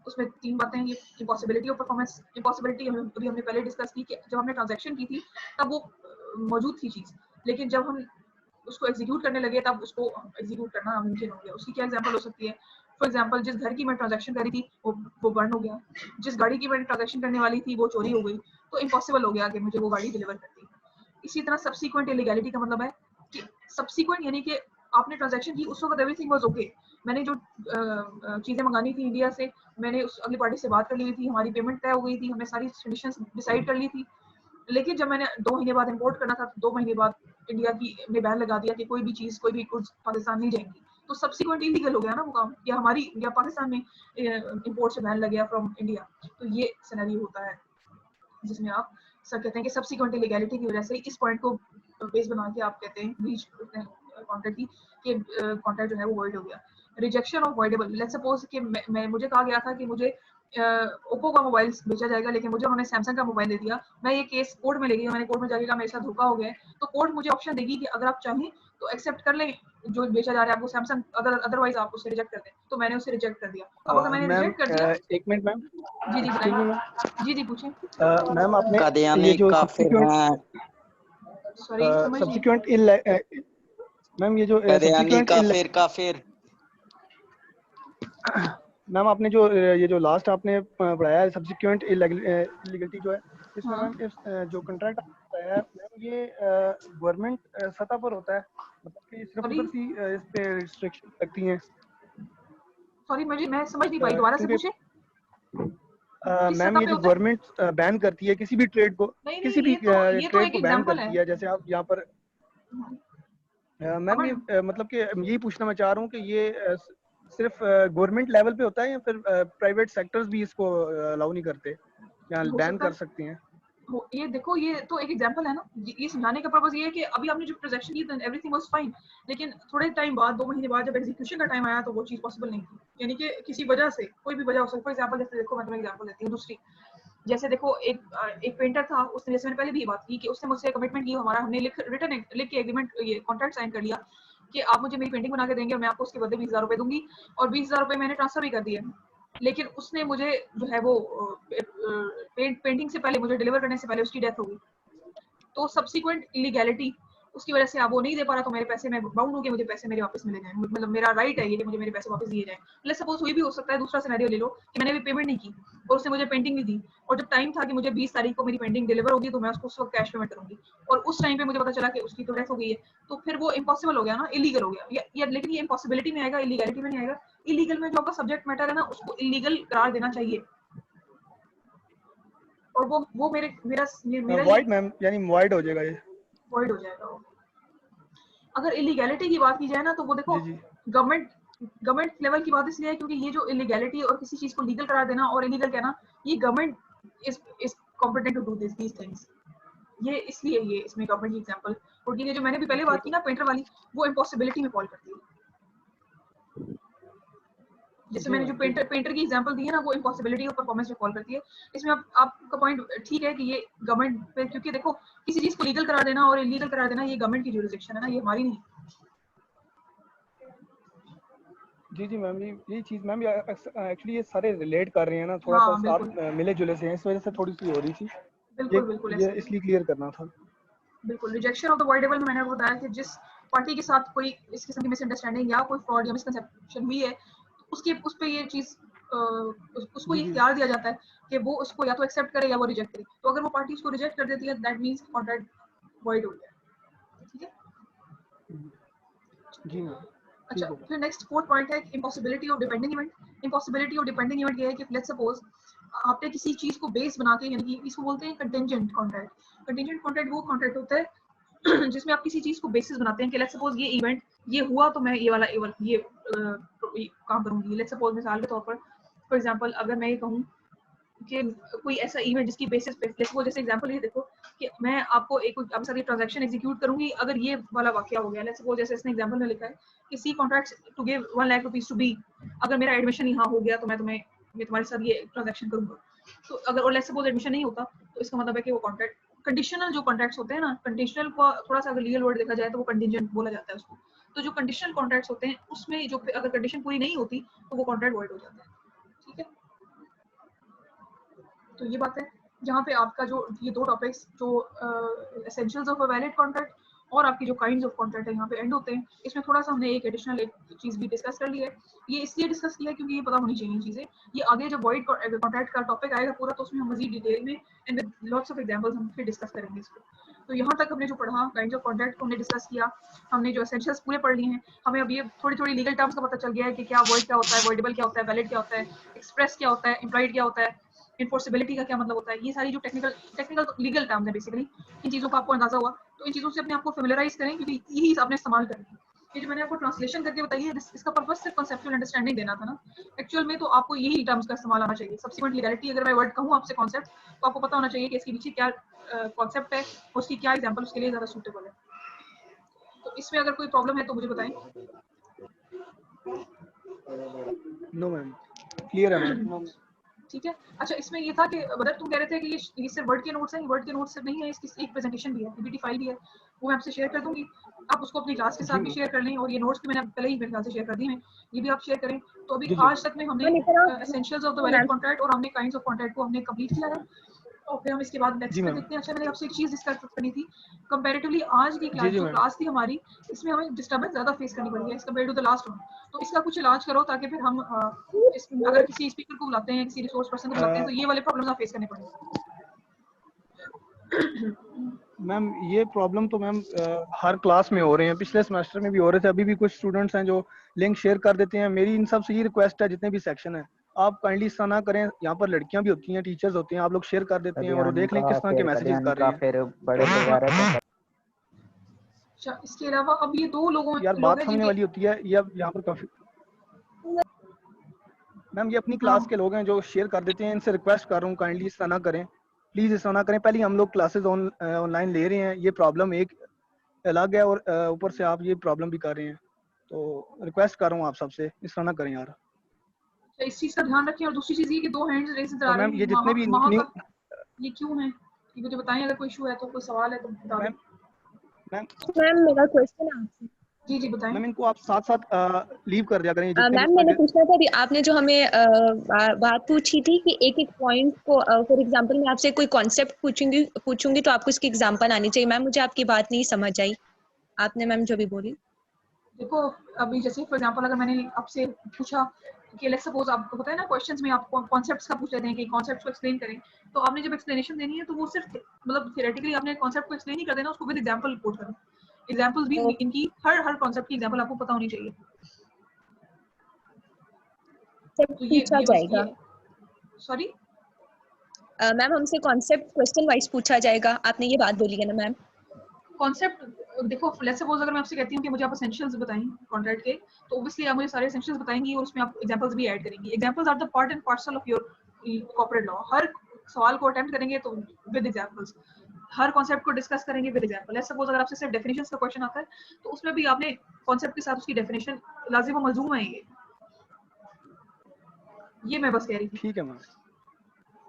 उसमें तीन बातें हैं। ये इम्पॉसिबिलिटी ऑफ परफॉर्मेंस, इम्पॉसिबिलिटी अभी हमने पहले डिस्कस की कि जब हमने ट्रांजैक्शन की थी तब वो मौजूद थी चीज, लेकिन जब हम उसको एग्जीक्यूट करने लगे तब उसको एग्जीक्यूट करना नामुमकिन हो गया। उसकी क्या एग्जांपल हो सकती है? फॉर एग्जांपल जिस घर की मैं ट्रांजैक्शन करी थी वो बर्न हो गया, जिस गाड़ी की मैं ट्रांजैक्शन करने वाली थी वो चोरी हो गई, तो इम्पॉसिबल हो गया कि मुझे वो गाड़ी डिलीवर करती। इसी तरह सब्सीक्वेंट इलीगैलिटी का मतलब है कि सब्सीक्वेंट यानी कि आपने ट्रांजैक्शन की उस वक्त एवरीथिंग वाज ओके, मैंने जो चीजें मंगानी थी इंडिया से, मैंने उस अगली पार्टी से बात कर ली थी, हमारी पेमेंट तय हो गई थी, हमने सारी कंडीशंस डिसाइड कर ली थी, लेकिन जब मैंने 2 महीने बाद इंपोर्ट करना था, 2 महीने बाद इंडिया की ने बैन लगा दिया कि कोई भी चीज, कोई भी गुड्स पाकिस्तान नहीं जाएंगी, तो सब्सिक्वेंट इलीगल हो गया ना वो काम, या हमारी या पाकिस्तान में इंपोर्ट से बैन लग गया फ्रॉम इंडिया। तो ये सिनेरियो होता है जिसमें आप सर कहते हैं कि सब्सिक्वेंट इलीगैलिटी की वजह से इस पॉइंट को बेस बना के आप कहते हैं ब्रीच कॉन्ट्रैक्ट की कि कॉन्ट्रैक्ट जो है वो वॉइड हो गया। Rejection of voidable, let's suppose कि मैं मुझे कहा गया था कि मुझे ओप्पो का मोबाइल बेचा जाएगा, लेकिन मुझे उन्होंने सैमसंग का मोबाइल दे दिया, मैं ये केस कोर्ट में ले गई, मैंने कोर्ट में जाके कहा मेरे साथ धोखा हो गया है, तो कोर्ट मुझे ऑप्शन देगी कि अगर आप चाहें तो एक्सेप्ट कर लें जो बेचा जा रहा है आपको सैमसंग, अगर अदरवाइज आप उसे रिजेक्ट कर दें, तो मैंने उसे रिजेक्ट कर दिया। अब अगर मैंने रिजेक्ट कर दिया, एक मिनट मैम, जी जी बताइए, जी जी पूछें। मैम आपने कादियानी ये जो काफिर हैं, सॉरी समझ नहीं। सब्सिक्वेंट मैम ये जो कादियानी सब्सिक्वेंट काफिर मैम आपने जो ये जो लास्ट आपने पढ़ाया है सब्सिक्वेंट इलीगलिटी जो है, इसमें हाँ। मैम इस जो कॉन्ट्रैक्ट बताया है मैम, ये गवर्नमेंट सतह पर होता है, मतलब कि सिर्फ सॉरी उधर सी इस पे रिस्ट्रिक्शन लगती हैं? सॉरी मैं समझ नहीं पाई, दोबारा से क्योंकि पूछे। किस मैम सतह ये पे जो होता है? गवर्नमेंट बैन करती है किसी भी ट्रेड को, नहीं किसी नहीं, भी ये तो ट्रेड एक को बैन एग्जांपल है। करती है, जैसे आप यहाँ पर मैम अमन, ये मतलब कि यही पूछना मैं चाह रहा हूँ कि ये सिर्फ गवर्नमेंट लेवल पे होता है या फिर प्राइवेट सेक्टर्स भी इसको अलाउ नहीं करते या हो बैन सकता कर है। सकते हैं? ये देखो, ये तो एक एग्जांपल है ना, ये समझाने का पर्पस ये है कि अभी आपने जो ट्रांजैक्शन की तो एवरीथिंग वाज फाइन, लेकिन थोड़े टाइम बाद 2 महीने बाद जब एग्जीक्यूशन का टाइम आया तो वो चीज पॉसिबल नहीं थी, यानी कि किसी वजह से, कोई भी वजह हो सकती है। फॉर एग्जांपल जैसे देखो, मैं तुम्हें एग्जांपल देती हूँ दूसरी, जैसे देखो एक पेंटर था, उसने, जैसे मैंने पहले भी बात की कि उसने मुझसे कमिटमेंट की, हमारा हमने लिख के एग्रीमेंट, ये कॉन्ट्रैक्ट साइन कर लिया कि आप मुझे मेरी पेंटिंग बना के देंगे और मैं आपको उसके बदले 20,000 रुपए दूंगी, और 20,000 रुपए मैंने ट्रांसफर भी कर दिए, लेकिन उसने मुझे जो है वो पेंटिंग से पहले, मुझे डिलीवर करने से पहले उसकी डेथ हो गई, तो सब्सिक्वेंट इलीगैलिटी उसकी वजह से आप वो नहीं दे पा रहा, तो मेरे पैसे, मैं बाउंड हूं कि मुझे पैसे मेरे वापस मिले जाएं, मतलब मेरा राइट है ये कि मुझे मेरे पैसे वापस दिए जाएं। लेट्स सपोज हुई भी हो सकता है, दूसरा सिनेरियो ले लो कि मैंने भी पेमेंट नहीं की और उसने मुझे पेंटिंग नहीं दी, और जब टाइम था कि मुझे 20 तारीख को मेरी पेंटिंग डिलीवर होगी, तो मैं उसको उस वक्त कैश पेमेंट करूंगी, और उस टाइम पे मुझे पता चला कि उसकी तो डेथ हो गई है, तो फिर वो इम्पॉसिबल हो गया ना, इलीगल हो गया। या लेकिन ये इम्पॉसिबिलिटी में आएगा, इलीगैलिटी में नहीं आएगा। इलीगल में जो आपका सब्जेक्ट मैटर है ना, उसको इलीगल करार देना चाहिए, और वो मेरा ये वॉइड मैम, यानी वॉइड हो जाएगा ये? वॉइड हो जाएगा वो। अगर इलीगैलिटी की बात की जाए ना, तो वो देखो जी जी। गवर्नमेंट लेवल की बात इसलिए है क्योंकि ये जो इलीगैलिटी और किसी चीज को लीगल करार देना और इलीगल कहना, ये government is competent to do these things, ये इसलिए ये इसमें गवर्नमेंट की एग्जांपल, और ये जो मैंने भी पहले बात की ना पेंटर वाली, वो इम्पॉसिबिलिटी में फॉल करती है। जैसे मैंने जो पेंटर की एग्जांपल दी है ना, वो इम्पॉसिबिलिटी और परफॉर्मेंस में फॉल करती है। इसमें आपका पॉइंट ठीक है कि ये गवर्नमेंट पे, क्योंकि देखो किसी चीज को लीगल करा देना और इलीगल करा देना, ये गवर्नमेंट की ज्यूरिसडिक्शन है ना, ये हमारी नहीं। जी मैम, ये चीज़ मैम एक्चुअली ये सारे रिलेट कर रहे हैं ना, थोड़ा हाँ, सा बिल्कुल साथ मिले जुले से हैं, इस वजह से थोड़ी सी हो रही थी। बिल्कुल ये ऐसे ही इसलिए क्लियर करना था। बिल्कुल। रिजेक्शन ऑफ द वर्डेबल में मैंने आपको बताया कि जिस पार्टी के साथ कोई इस किस्म की मिसअंडरस्टैंडिंग या कोई फ्रॉड या मिसकंसेप्शन हुई है, तो उसके उस पे ये चीज़ उसको ये जी इख्तियार दिया जाता है कि वो उसको या तो एक्सेप्ट करे या वो रिजेक्ट करे। तो अगर वो पार्टी उसको रिजेक्ट कर देती है, दैट मीन्स कॉन्ट्रैक्ट वॉइड हो गया। ठीक है? जी मैम, अच्छा, ठीक है। फिर नेक्स्ट फोर्थ पॉइंट है impossibility of depending event. Impossibility of depending event ये है कि लेट्स सपोज आपने किसी चीज को बेस बना के, यानी कि इसको बोलते हैं कंटिंजेंट कॉन्ट्रैक्ट। कंटिंजेंट कॉन्ट्रैक्ट वो कॉन्ट्रैक्ट होता है जिसमें आप किसी चीज को बेसिस बनाते हैं कि लेट्स सपोज ये इवेंट ये हुआ तो मैं ये वाला ये काम करूंगी। लेट्स सपोज मिसाल के तौर पर फॉर एग्जांपल अगर मैं ये कहूँ कि कोई ऐसा इवेंट जिसकी बेसिस पे लेट्स सपोज जैसे एग्जांपल ये देखो कि मैं आपको आपके साथ ये ट्रांजैक्शन एग्जीक्यूट करूंगी अगर ये वाला वाकया हो गया। लेट्स सपोज जैसे इसने एग्जांपल में लिखा है कि C contracts to give 1 lakh rupees to B. अगर मेरा एडमिशन यहाँ हो गया तो मैं तुम्हारे साथ ये ट्रांजैक्शन करूंगा। तो अगर और लेट्स सपोज एडमिशन नहीं होता तो इसका मतलब है कि वो कॉन्ट्रैक्ट कंडीशनल जो कॉन्ट्रैक्ट्स होते हैं ना, कंडीशनल को थोड़ा सा अगर लीगल वर्ड देखा जाए तो वो कंटिंजेंट बोला जाता है उसको। तो जो कंडीशनल कॉन्ट्रैक्ट्स होते हैं उसमें जो अगर कंडीशन पूरी नहीं होती तो वो कॉन्ट्रैक्ट वॉइड हो जाता है। ठीक है, तो ये बात है जहाँ पे आपका जो ये दो टॉपिक्स जो essentials of a valid contract और आपकी जो काइंड्स ऑफ कॉन्ट्रैक्ट है यहाँ पे एंड होते हैं। इसमें थोड़ा सा हमने एक एडिशनल एक चीज़ भी डिस्कस कर ली है। ये इसलिए डिस्कस किया है क्योंकि ये पता होनी चाहिए चीज़ें। ये आगे जब वॉइड कॉन्ट्रैक्ट का टॉपिक आएगा पूरा तो उसमें हम मजीद डिटेल में and with lots of examples हम फिर डिस्कस करेंगे इसको। तो यहाँ तक हमने जो पढ़ा काइंड्स ऑफ कॉन्ट्रैक्ट को हमने डिस्कस किया, हमने जो एसेंशियल्स पूरे पढ़ लिए हैं। हमें अब ये थोड़ी लीगल टर्म्स का पता चल गया है कि क्या वर्ड क्या होता है, वर्डेबल क्या होता है, वैलिड क्या होता है, एक्सप्रेस क्या होता है, इम्प्लाइड क्या होता है, इन्फोर्सिबिलिटी का क्या मतलब होता है। ये सारी जो टेक्निकल लीगल टर्म्स है बेसिकली, इन चीज़ों का आपको अंदाजा हुआ। तो इन चीज़ों से अपने आप को फेमिलराइज करें क्योंकि यही आपने इस्तेमाल करनी है। ये जो मैंने आपको ट्रांसलेशन करके बताई है इसका पर्पस सिर्फ कॉन्सेप्चुअल अंडरस्टैंडिंग देना था ना। एक्चुअल में तो आपको यही टर्म्स का इस्तेमाल आना चाहिए। सब्सिक्वेंट लीगलिटी अगर मैं वर्ड कहूँ आपसे कॉन्सेप्ट, तो आपको पता होना चाहिए कि इसके पीछे क्या कॉन्सेप्ट है, उसकी क्या एग्जाम्पल उसके लिए ज़्यादा सूटेबल है। तो इसमें अगर कोई प्रॉब्लम है तो मुझे बताएं। नो मैम, क्लियर है मैम। ठीक है। अच्छा, इसमें ये था कि बदर तुम कह रहे थे कि ये सिर्फ वर्ड के नोट्स हैं। वर्ड के नोट्स सिर्फ नहीं है, इसकी एक प्रेजेंटेशन भी है, पीपीटी फाइल भी है, वो मैं आपसे शेयर कर दूंगी। आप उसको अपनी क्लास के साथ भी शेयर कर लें और ये नोट्स भी मैंने पहले ही मेरे ख्याल से शेयर कर दिए हैं, ये भी आप शेयर करें। तो अभी आज तक में हमने essentials of the valid contract और हमने काइंड्स ऑफ कॉन्ट्रैक्ट को हमने कंप्लीट किया है और फिर हम इसके बाद नेक्स्ट पे देखते हैं। अच्छा, मैंने आपसे एक चीज़ डिस्कस करनी थी। कंपैरेटिवली आज की क्लास जो क्लास थी हमारी, इसमें हमें डिस्टर्बेंस ज़्यादा फेस करनी पड़ी है as compare to the last one. तो इसका कुछ इलाज करो ताकि फिर हम अगर किसी स्पीकर को बुलाते हैं, किसी रिसोर्स पर्सन को बुलाते हैं तो ये वाले प्रॉब्लम्स आप फेस करने पड़ेंगे। मैम ये प्रॉब्लम तो मैम हर क्लास में हो रहे हैं, पिछले सेमेस्टर में भी हो रहे थे। अभी भी कुछ स्टूडेंट्स हैं जो लिंक शेयर कर देते हैं। मेरी इन सब से ये रिक्वेस्ट है, जितने भी सेक्शन है आप काइंडली इस तरह ना करें। यहाँ पर लड़कियां भी होती हैं, टीचर्स होते हैं, आप लोग शेयर कर देते हैं और देख लें किस तरह के मैसेजेस कर रही हैं। फिर बड़े वगैरह। अच्छा, इसके अलावा अब ये दो लोगों यार बात समझने वाली होती है। ये अब यहाँ पर काफी मैम ये अपनी क्लास के लोग हैं जो शेयर कर देते हैं। इनसे रिक्वेस्ट कर रहा हूँ काइंडली इस तरह ना करें, प्लीज इस तरह ना करें। पहले हम लोग क्लासेस ऑनलाइन ले रहे हैं, ये प्रॉब्लम एक अलग है और ऊपर से आप ये प्रॉब्लम भी कर रहे हैं। तो रिक्वेस्ट कर रहा हूँ आप सबसे, इस तरह ना करें यार। इस चीज का ध्यान रखें। और दूसरी चीज ये कि दो हैंड्स रेज नजर आ रहे हैं। ये जितने भी ये क्यों है, ये मुझे बताएं। अगर कोई इशू है तो कोई सवाल है तो बता दें। मैम मेरा क्वेश्चन है आपसे। जी बताएं। मैम इनको आप साथ साथ लीव कर दिया करें। मैम मैंने पूछना था, आपने जो हमें बात पूछी थी कि एक एक पॉइंट को फॉर एग्जांपल मैं आपसे कोई कॉन्सेप्ट पूछूंगी तो आपको इसकी एग्जांपल आनी चाहिए। मैम मुझे आपकी बात नहीं समझ आई, आपने मैम जो भी बोली। देखो अभी जैसे फॉर एग्जांपल अगर मैंने आपसे पूछा कि लेट्स सपोज आपको पता है ना क्वेश्चंस में आपको कॉन्सेप्ट्स का पूछ लेते हैं कि कॉन्सेप्ट्स को एक्सप्लेन करें। तो आपने जब एक्सप्लेनेशन देनी है तो वो सिर्फ मतलब थियोरेटिकली आपने कॉन्सेप्ट को एक्सप्लेन ही कर देना, उसको विद एग्जांपल कोट करें। एग्जांपल्स भी इनकी हर कॉन्सेप्ट की एग्जांपल आपको पता होनी चाहिए। तो ये जाएगा। सॉरी मैम हमसे कॉन्सेप्ट क्वेश्चन वाइज पूछा जाएगा, आपने ये बात बोली है ना मैम। कॉन्सेप्ट देखो लेट्स सपोज अगर मैं आपसे कहती हूँ कि मुझे आप एसेंशियल्स बताएं कॉन्ट्रैक्ट के, तो ऑब्वियसली आप मुझे सारे एसेंशियल्स बताएंगी और उसमें आप एग्जांपल्स भी ऐड करेंगी। Examples are the part and parcel of your corporate law. हर सवाल को अटेम्प्ट करेंगे तो विद एग्जांपल्स, हर कॉन्सेप्ट को डिस्कस करेंगे विद एग्जांपल। लेट्स सपोज अगर आपसे सिर्फ डेफिनेशंस का क्वेश्चन आता है तो उसमें भी आपने कॉन्सेप्ट के साथ उसकी डेफिनेशन लाजिम व मलजूम आएंगे। ये मैं बस कह रही थी। ठीक है मैम।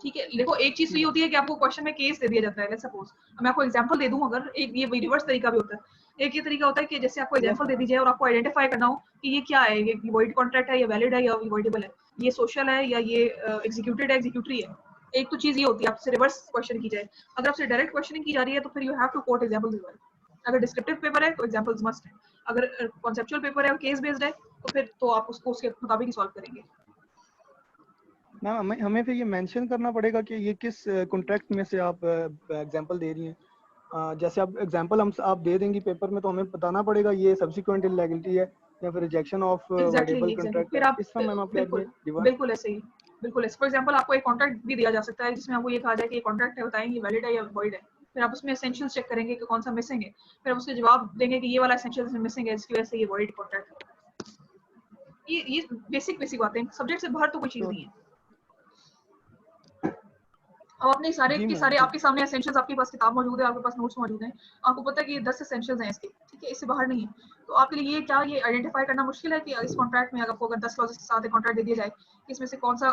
ठीक है, देखो एक चीज तो ये होती है कि आपको क्वेश्चन में केस दे दिया जाता है। लेट्स सपोज मैं आपको एग्जांपल दे दूं, अगर एक ये रिवर्स तरीका भी होता है। एक ये तरीका होता है कि जैसे आपको एग्जांपल दे दी जाए और आपको आइडेंटिफाई करना हो कि ये क्या है, ये वॉइड कॉन्ट्रैक्ट है या वैलिड है या वॉइडेबल है, ये सोशल है या ये एग्जीक्यूटेड है एग्जीक्यूटरी है। एक तो चीज ये होती है, आपसे रिवर्स क्वेश्चन की जाए, अगर आपसे डायरेक्ट क्वेश्चनिंग की जा रही है तो फिर you have to quote examples as well. अगर डिस्क्रिप्टिव पेपर है तो एग्जांपल्स मस्ट है, अगर कॉन्सेप्चुअल पेपर है और केस बेस्ड है तो फिर तो आप उसको उसके मुताबिक ही सॉल्व करेंगे। मैम हमें फिर ये मेंशन करना पड़ेगा कि ये किस कॉन्ट्रैक्ट में से आप एग्जांपल दे रही हैं। जैसे आप एग्जांपल आप दे देंगी पेपर में तो हमें बताना पड़ेगा ये सब्सिक्वेंट इलीगलिटी है या फिर रिजेक्शन ऑफ वॉइडेबल कॉन्ट्रैक्ट फिर है, आप इस तरह मैम आपने बिल्कुल ऐसे ही बिल्कुल ऐसे। फॉर एग्जांपल आपको एक कॉन्ट्रैक्ट भी दिया जा सकता है जिसमें आपको ये कहा जाए कि ये कॉन्ट्रैक्ट है, बताएं ये वैलिड है या वॉइड है। फिर आप उसमें एसेंशियल्स चेक करेंगे कि कौन सा मिसिंग है, फिर आप उसके जवाब देंगे कि ये वाला एसेंशियल्स में मिसिंग है इसकी वजह से ये वॉइड कॉन्ट्रैक्ट है। ये बेसिक बातें, सब्जेक्ट से बाहर तो कोई चीज नहीं है। अब अपने सारे के सारे आपके सामने एसेंशियल्स, आपके पास किताब मौजूद है, आपके पास नोट्स मौजूद हैं, आपको पता है कि ये 10 एसेंशियल्स हैं इसके, ठीक है, इससे बाहर नहीं है। तो आपके लिए ये क्या ये आइडेंटिफाई करना मुश्किल है कि इस कॉन्ट्रैक्ट में आपको अगर 10 क्लॉजेस के साथ एक कॉन्ट्रैक्ट दे दिया जाए कि इसमें से कौन सा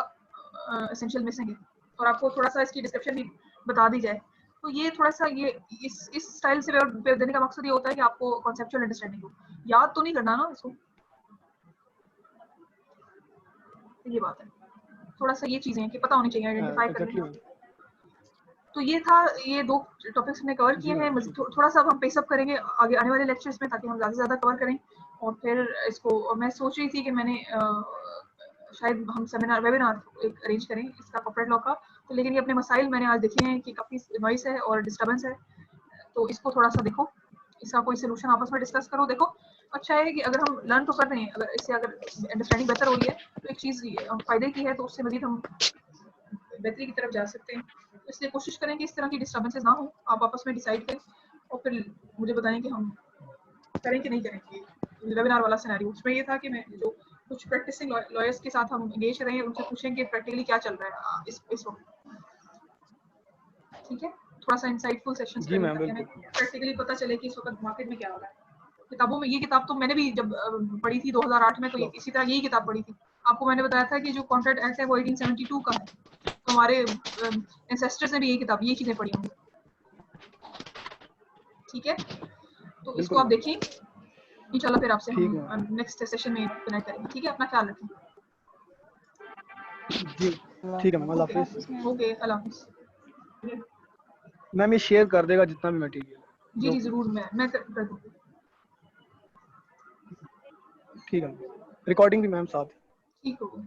एसेंशियल मिसिंग है और आपको थोड़ा सा इसकी डिस्क्रिप्शन भी बता दी जाए। तो ये थोड़ा सा ये इस स्टाइल से पेपर देने का मकसद ये होता है कि आपको कॉन्सेप्चुअल अंडरस्टैंडिंग हो, याद तो नहीं करना ना इसको। ये बात है, थोड़ा सा ये चीजें हैं कि पता होनी चाहिए, आइडेंटिफाई करना। तो ये था, ये 2 टॉपिक्स हमने कवर किए हैं। थोड़ा सा हम पेस अप करेंगे आगे आने वाले लेक्चर्स में ताकि हम ज़्यादा से ज़्यादा कवर करें। और फिर इसको मैं सोच रही थी कि मैंने शायद हम सेमिनार वेबिनार एक अरेंज करें इसका कॉर्पोरेट लॉ का। तो लेकिन ये अपने मसाइल मैंने आज देखे हैं कि काफ़ी नॉइस है और डिस्टर्बेंस है, तो इसको थोड़ा सा देखो, इसका कोई सोल्यूशन आपस में डिस्कस करो। देखो अच्छा है कि अगर हम लर्न तो कर रहे हैं, अगर इससे अगर अंडरस्टैंडिंग बेहतर हो रही है तो एक चीज़ फ़ायदे की है, तो उससे मज़ीद हम बेहतरी की तरफ जा सकते हैं। तो इसलिए कोशिश करें कि इस तरह की डिस्टर्बेंसेस ना हो, आप आपस में डिसाइड करें और फिर मुझे बताएं कि हम करें कि नहीं करेंगे। वेबिनार वाला सिनेरियो उसमें ये था कि मैं जो कुछ प्रैक्टिसिंग लॉयर्स के साथ हम एंगेज करेंगे, उनसे पूछें कि प्रैक्टिकली क्या चल रहा है इस वक्त, ठीक है। थोड़ा सा इंसाइटफुल सेशंस करें ताकि हमें प्रैक्टिकली पता चले कि इस वक्त मार्केट में क्या हो रहा है। किताबों में ये किताब तो मैंने भी जब पढ़ी थी 2008 में, तो इसी तरह यही किताब पढ़ी थी। आपको मैंने बताया था कि जो कॉन्ट्रैक्ट एक्ट है वो 1872 का है, तो हमारे एंसेस्टर्स ने भी यही किताब, यही चीजें पढ़ी होंगी, ठीक है। तो इसको आप देखें इंशाल्लाह, फिर आपसे हम नेक्स्ट सेशन में कनेक्ट करेंगे, ठीक है। अपना ख्याल रखें जी, ठीक है मैम, अल्लाह हाफिज़। ओके, अल्लाह हाफिज़। मैम ये शेयर कर देगा जितना भी मटेरियल। जी जरूर, मैं कर दूँगी, ठीक है, रिकॉर्डिंग भी मैम साथ। ठीक होगा।